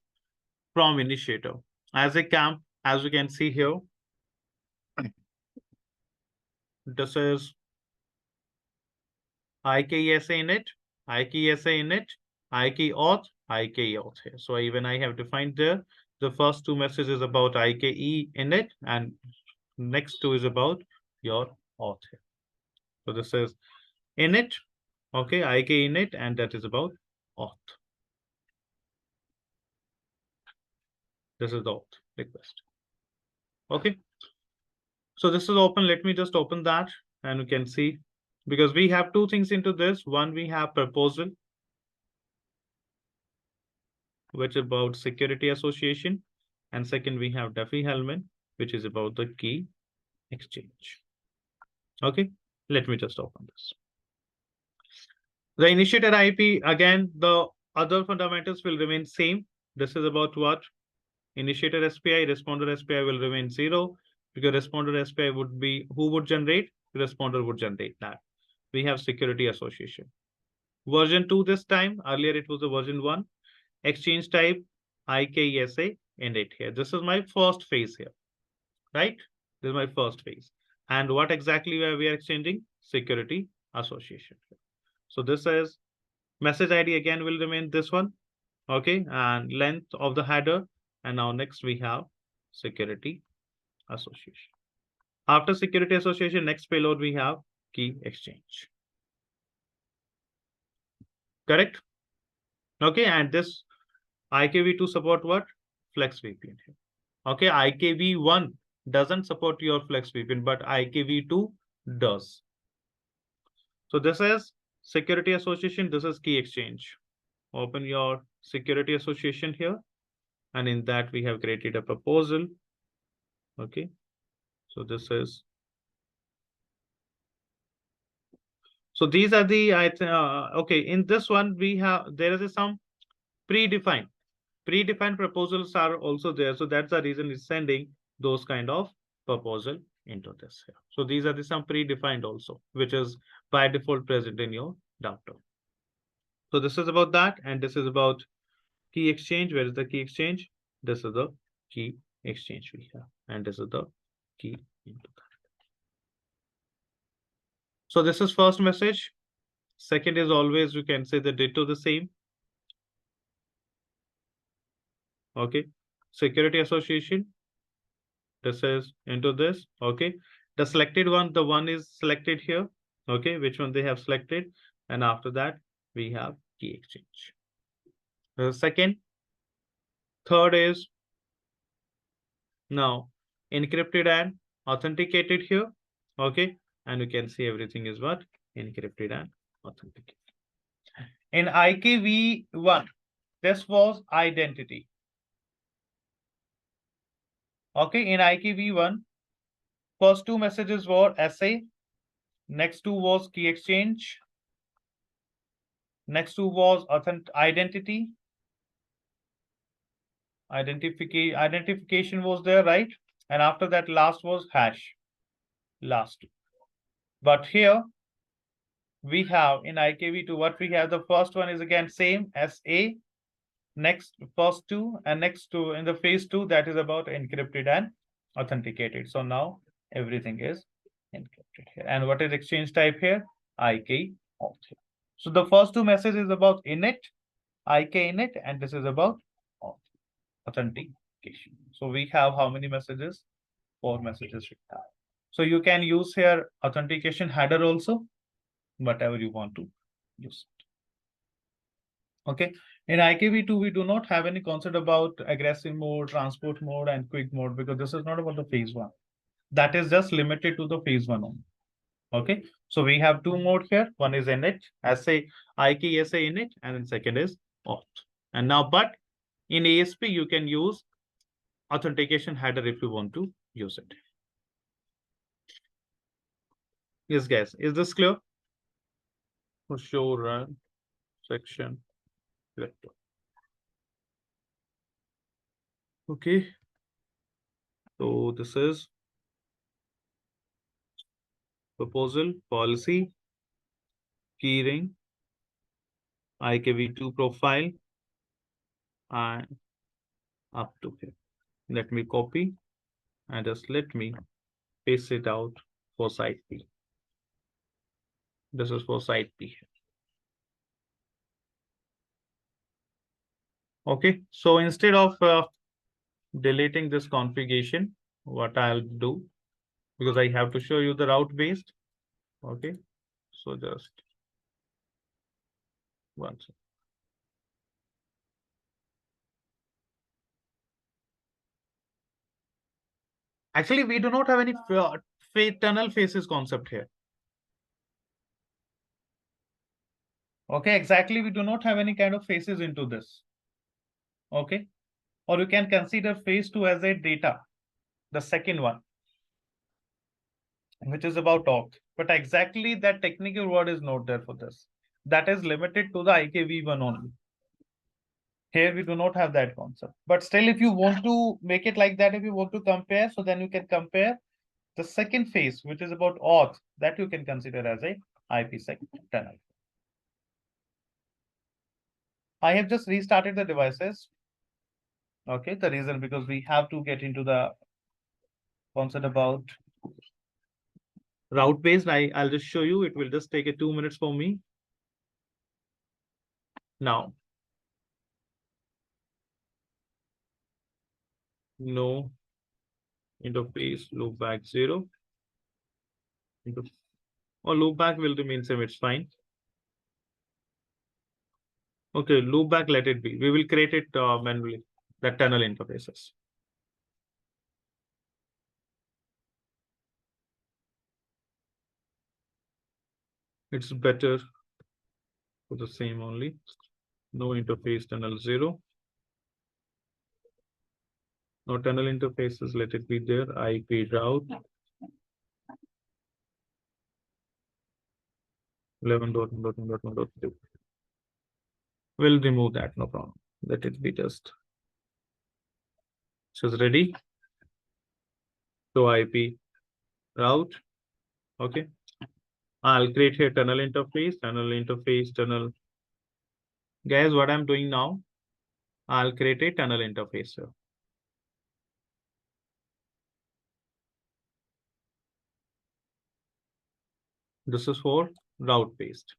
Speaker 1: from initiator. As a camp, as you can see here, this is IKESA init, IKESA init, IKE auth, IKE out here. So even I have defined there, the first two messages about IKE init, and next two is about your auth here. So this is init, okay, IKE init, and that is about auth. This is the auth request. Okay. So this is open. Let me just open that and you can see, because we have two things into this. One, we have proposal, which is about security association. And second, we have Diffie-Hellman, which is about the key exchange. Okay, let me just open this. The initiator IP, again, the other fundamentals will remain same. This is about what? Initiator SPI, responder SPI will remain 0, because responder SPI would be, who would generate? Responder would generate that. We have security association. Version 2 this time, earlier it was a version 1. Exchange type, IKESA, init here. This is my first phase here, right? This is my first phase. And what exactly we are exchanging? Security association. So this is message ID again will remain this one, okay? And length of the header. And now next we have security association. After security association, next payload we have key exchange. Correct? Okay, and this IKV2 support what? Flex VPN. Okay, IKV1 doesn't support your Flex VPN, but IKV2 does. So this is security association, this is key exchange. Open your security association here, and in that we have created a proposal. Okay, so this is, so these are the okay, in this one we have, there is some predefined proposals are also there. So that's the reason it's sending those kind of proposal into this here. So these are the some predefined also, which is by default present in your router. So this is about that, and this is about key exchange. Where is the key exchange? This is the key exchange we have, and this is the key into that. So this is first message. Second is always, you can say the ditto the same. Okay, security association. This is into this. Okay, the selected one, the one is selected here. Okay, which one they have selected, and after that we have key exchange. The second, third is now encrypted and authenticated here. Okay, and you can see everything is what? Encrypted and authenticated. In IKV1, this was identity. Okay, in IKV1, first two messages were SA, next two was key exchange, next two was identity. Identification was there, right? And after that, last was hash. Last. But here we have in IKV2, what we have, the first one is again same as A, next first two, and next two in the phase 2, that is about encrypted and authenticated. So now everything is encrypted here. And what is exchange type here? IK auth. So the first two messages is about init, IK init, and this is about auth, authentication. So we have how many messages? 4 messages we have. So you can use here authentication header also, whatever you want to use it. Okay. In IKV2, we do not have any concept about aggressive mode, transport mode, and quick mode, because this is not about the phase 1. That is just limited to the phase 1 only. Okay. So we have two mode here. One is init, SA, IK SA init, and then second is auth. And now, but in ASP, you can use authentication header if you want to use it. Yes, guys, is this clear? For sure, run section vector. Okay. So this is proposal, policy, keyring, IKV2 profile, and up to here. Let me copy and just let me paste it out for site P. This is for site P. Okay, so instead of deleting this configuration, what I'll do, because I have to show you the route based. Okay, so just one second. Actually, we do not have any tunnel faces concept here. Okay, exactly. We do not have any kind of faces into this. Okay, or you can consider phase 2 as a data, the second one, which is about auth. But exactly that technical word is not there for this. That is limited to the IKV1 only. Here we do not have that concept. But still, if you want to make it like that, if you want to compare, so then you can compare the second phase, which is about auth, that you can consider as a IPsec tunnel. I have just restarted the devices. Okay, the reason because we have to get into the concept about route based. I'll just show you. It will just take 2 minutes for me. Now, no interface loopback 0. Or loopback will remain same. It's fine. Okay, loopback, let it be. We will create it manually. The tunnel interfaces. It's better for the same only. No interface tunnel 0. No tunnel interfaces, let it be there. IP route 11.1.1.1.2. We'll remove that, no problem. Let it be just. So it's ready. So IP route. Okay. I'll create here tunnel interface, tunnel. Guys, what I'm doing now, I'll create a tunnel interface here. This is for route based.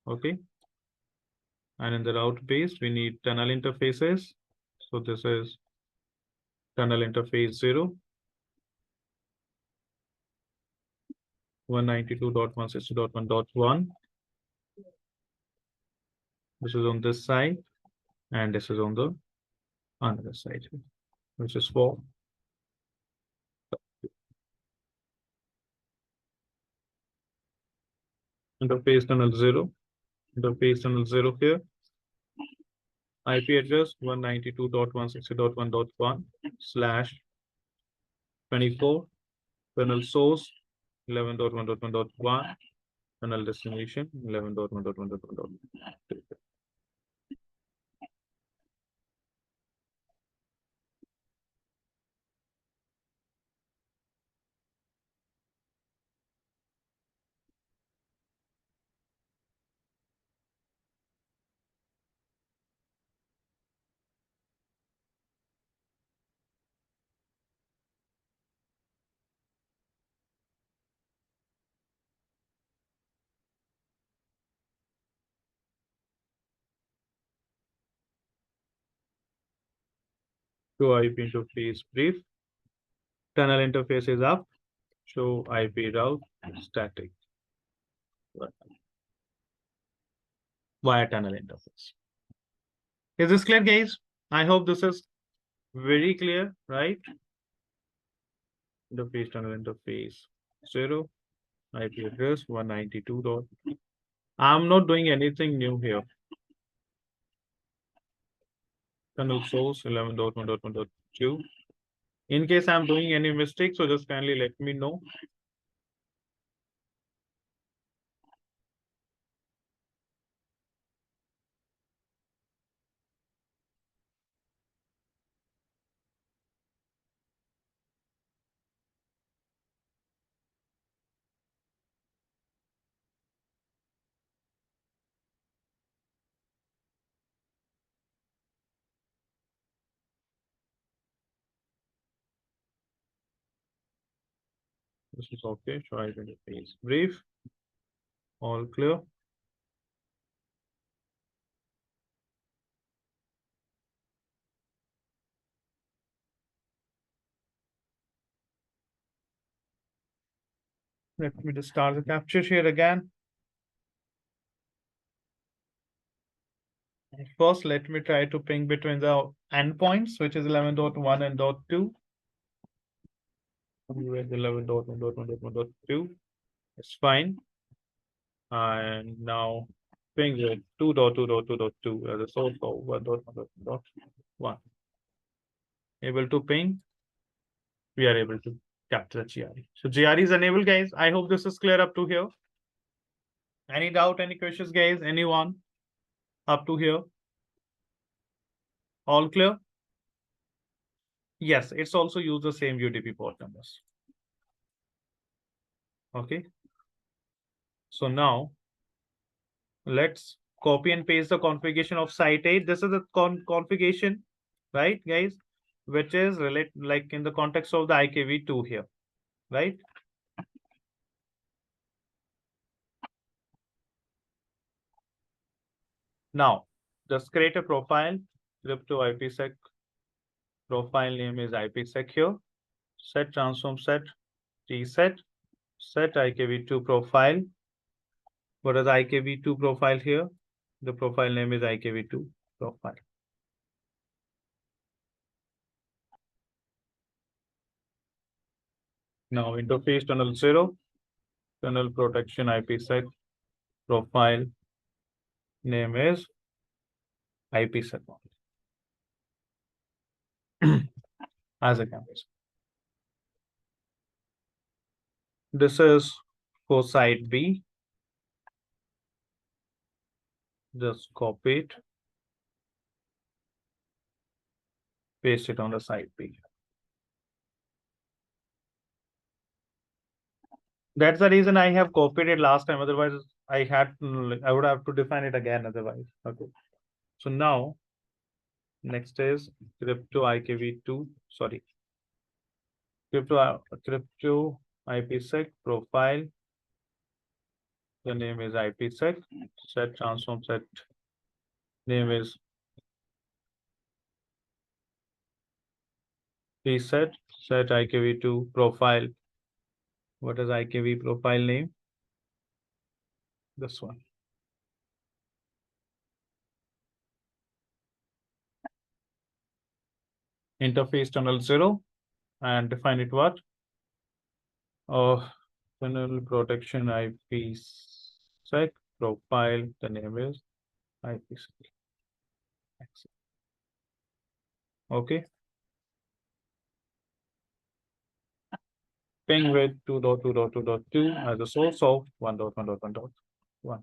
Speaker 1: Okay. And in the route based, we need tunnel interfaces. So this is tunnel interface 0. 192.160.1.1. This is on this side, and this is on the another side, which is for interface tunnel 0. Interface tunnel 0 here. IP address 192.160.1.1 slash 24. Tunnel source 11.1.1.1. Tunnel destination 11.1.1.1.2. Show IP interface brief. Tunnel interface is up. Show IP route static via tunnel interface. Is this clear, guys? I hope this is very clear, right? Interface tunnel interface 0. IP address 192. I'm not doing anything new here. Tunnel source 11.1.1.2. In case I'm doing any mistake, so just kindly let me know. This is okay. Try interface brief. All clear. Let me just start the capture here again. First, let me try to ping between the endpoints, which is 11.1 and .2. With 11.1.1.1.2. It's fine. And now ping with 2.2.2.2 as a source of 1.1.1.1. Able to ping, we are able to capture the GRE. So GRE is enabled, guys. I hope this is clear up to here. Any doubt, any questions, guys? Anyone up to here? All clear? Yes, it's also use the same UDP port numbers. Okay. So now let's copy and paste the configuration of site 8. This is the configuration, right, guys? Which is like in the context of the IKV2 here, right? Now, just create a profile, crypto IPsec. Profile name is IPsec here. Set transform set, reset, set IKV2 profile. What is IKV2 profile here? The profile name is IKV2 profile. Now interface tunnel 0, tunnel protection IPsec profile name is IPsec as a campus. This is for site B. Just copy it, paste it on the site B. That's the reason I have copied it last time. Otherwise, I would have to define it again. Otherwise, okay. So now, next is crypto IKV2. Sorry, crypto IPsec profile. The name is IPsec. Set transform set name is reset. Set IKV2 profile. What is IKV profile name? This one. Interface tunnel 0 and define it what? Tunnel protection IPsec profile. The name is IPsec. Okay. Ping with 2.2.2.2 as a source of 1.1.1.1.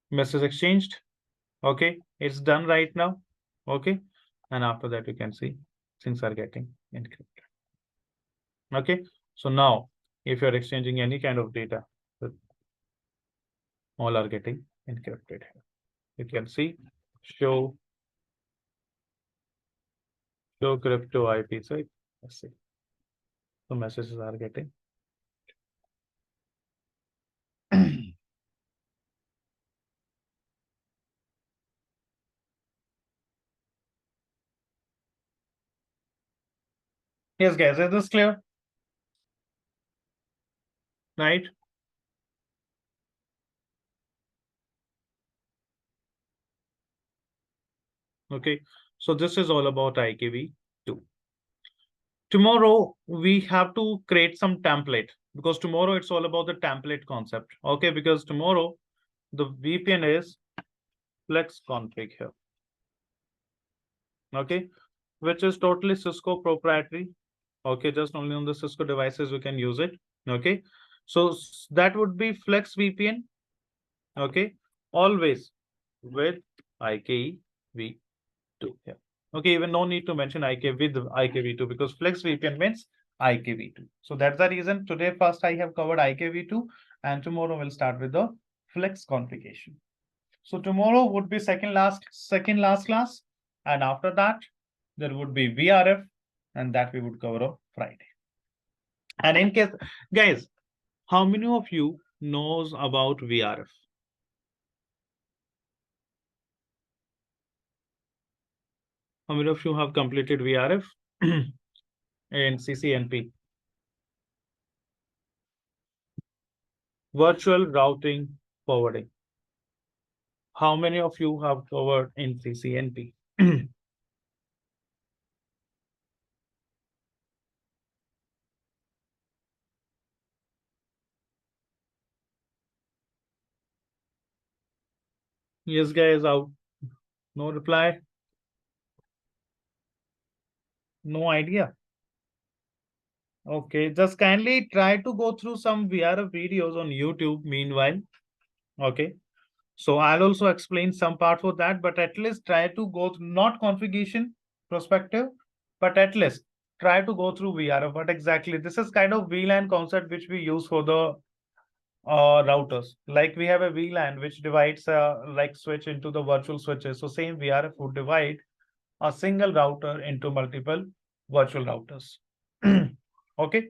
Speaker 1: Message exchanged. Okay, it's done right now. Okay, and after that you can see things are getting encrypted. Okay, so now if you're exchanging any kind of data, all are getting encrypted. You can see show crypto IPsec. Let's see. So messages are getting. Yes, guys, is this clear? Right? Okay, so this is all about IKV2. Tomorrow we have to create some template because tomorrow it's all about the template concept. Okay, because tomorrow the VPN is flex config here. Okay, which is totally Cisco proprietary. Okay, just only on the Cisco devices we can use it. Okay, so that would be flex VPN. Okay, always with IKV2 here. Okay, even no need to mention IK with IKV2 because flex VPN means IKV2. So that's the reason today first I have covered IKV2 and tomorrow we'll start with the flex configuration. So tomorrow would be second last class, and after that there would be VRF, and that we would cover on Friday. And in case, guys, how many of you knows about VRF? How many of you have completed VRF? in CCNP? Virtual routing forwarding. How many of you have covered in CCNP? Yes, guys, out. No reply. No idea. Okay, just kindly try to go through some VRF videos on YouTube meanwhile. Okay. So I'll also explain some part for that, but at least try to go through, not configuration perspective, but at least try to go through VRF. What exactly? This is kind of VLAN concept which we use for the routers. Like we have a VLAN which divides like switch into the virtual switches. So same VRF would divide a single router into multiple virtual routers. Okay.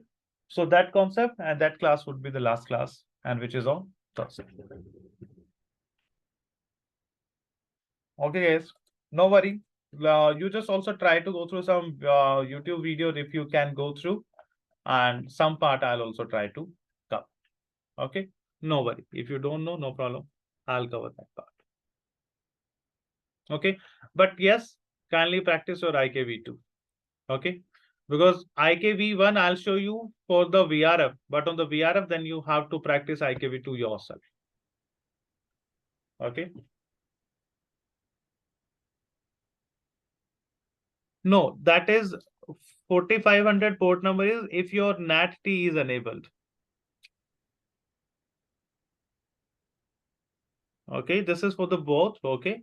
Speaker 1: So that concept and that class would be the last class, and which is on Thursday. Okay, guys, no worry. You just also try to go through some YouTube videos if you can go through, and some part I'll also try to cover. Okay, no worry. If you don't know, no problem. I'll cover that part. Okay, but yes, kindly practice your IKV2. Okay, because IKV1 I'll show you for the VRF, but on the VRF then you have to practice IKV2 yourself. Okay. No, that is 4500 port number is if your NAT-T is enabled. Okay, this is for the both. Okay,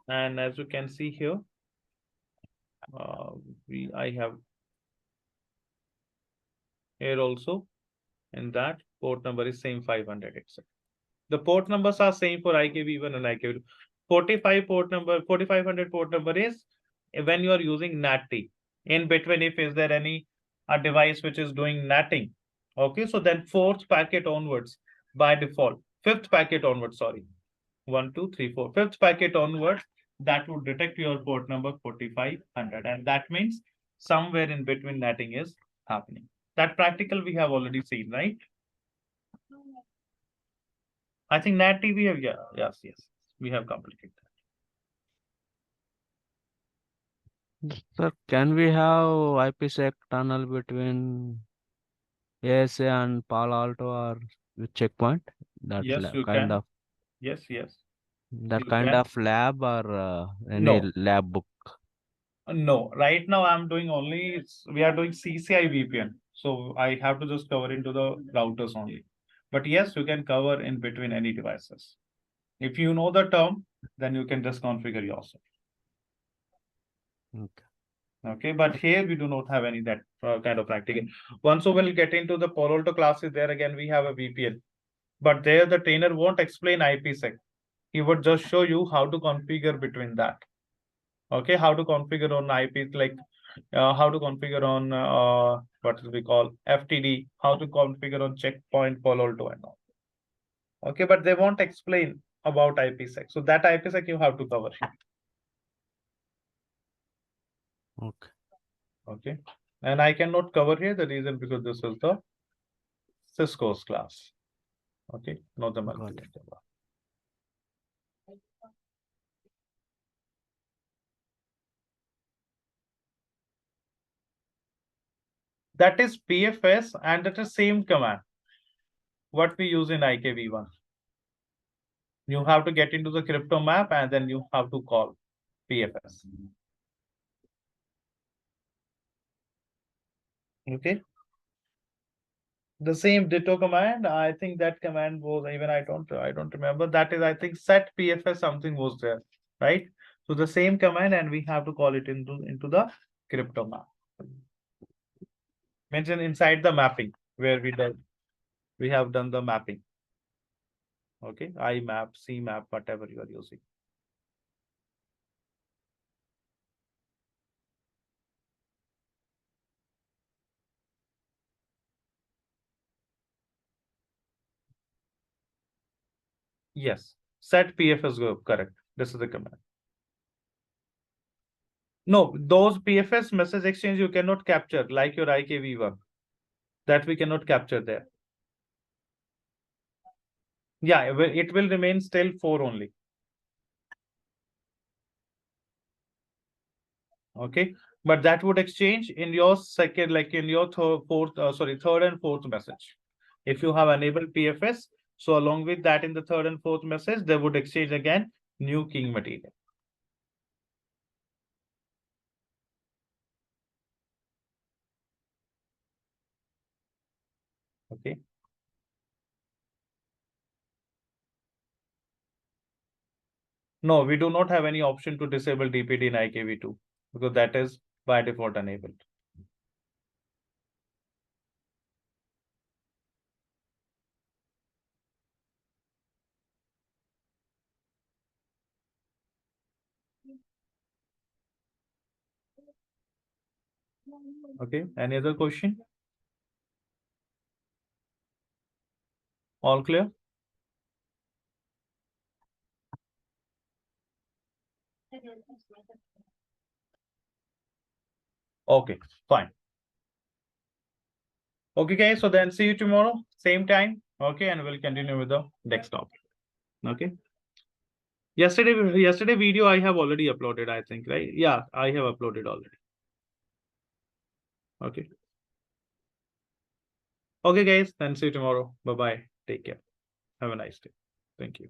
Speaker 1: and as you can see here, uh, I have here also, and that port number is same 500 itself. The port numbers are same for IKV1 and IKV2. 4500 port number is when you are using NAT-T. In between, if is there any a device which is doing NATing, okay, so then fourth packet onwards by default, fifth packet onwards, sorry, 1, 2, 3, 4, fifth packet onwards, that would detect your port number 4500, and that means somewhere in between NATing is happening. That practical we have already seen, right? I think NAT-T we have, yeah, yes, we have completed
Speaker 2: Sir, can we have IPsec tunnel between ASA and Palo Alto or with checkpoint?
Speaker 1: that.
Speaker 2: That
Speaker 1: Yes, you
Speaker 2: kind
Speaker 1: can.
Speaker 2: of
Speaker 1: Yes,
Speaker 2: that
Speaker 1: you
Speaker 2: kind
Speaker 1: can.
Speaker 2: of lab or any
Speaker 1: No,
Speaker 2: lab book.
Speaker 1: no. Right now I'm doing only, we are doing CCI VPN. So I have to just cover into the routers only. But yes, you can cover in between any devices. If you know the term, then you can just configure yourself.
Speaker 2: Okay.
Speaker 1: Okay, but here we do not have any that kind of practical. Once we will get into the Palo Alto classes, there again we have a VPN. But there the trainer won't explain IPsec. He would just show you how to configure between that. Okay, how to configure on IP, like how to configure on what we call FTD, how to configure on checkpoint, Palo Alto and all. Okay, but they won't explain about IPsec. So that IPsec you have to cover.
Speaker 2: Okay.
Speaker 1: Okay, and I cannot cover here the reason because this is the Cisco's class. Okay, not the
Speaker 2: Got
Speaker 1: multi.
Speaker 2: it.
Speaker 1: That is PFS and that is same command what we use in IKV1. You have to get into the crypto map and then you have to call PFS. Okay. The same ditto command. I think that command was even I don't remember. That is I think set PFS something was there, right? So the same command and we have to call it into the crypto map. Mention inside the mapping where we have done the mapping. Okay, I map, C map, whatever you are using. Yes, set PFS go correct. This is the command. No, those PFS message exchange you cannot capture like your IKV1. That we cannot capture there. Yeah, it will remain still 4 only. Okay, but that would exchange in your second, like in your third and fourth message. If you have enabled PFS, so along with that in the third and fourth message, they would exchange again new keying material. Okay. No, we do not have any option to disable DPD in IKV2 because that is by default enabled. Okay, any other question? All clear? Okay, fine. Okay, guys, so then see you tomorrow, same time. Okay, and we'll continue with the next topic. Okay. Yesterday video I have already uploaded, I think, right? Yeah, I have uploaded already. Okay. Okay, guys, then see you tomorrow. Bye-bye. Take care. Have a nice day. Thank you.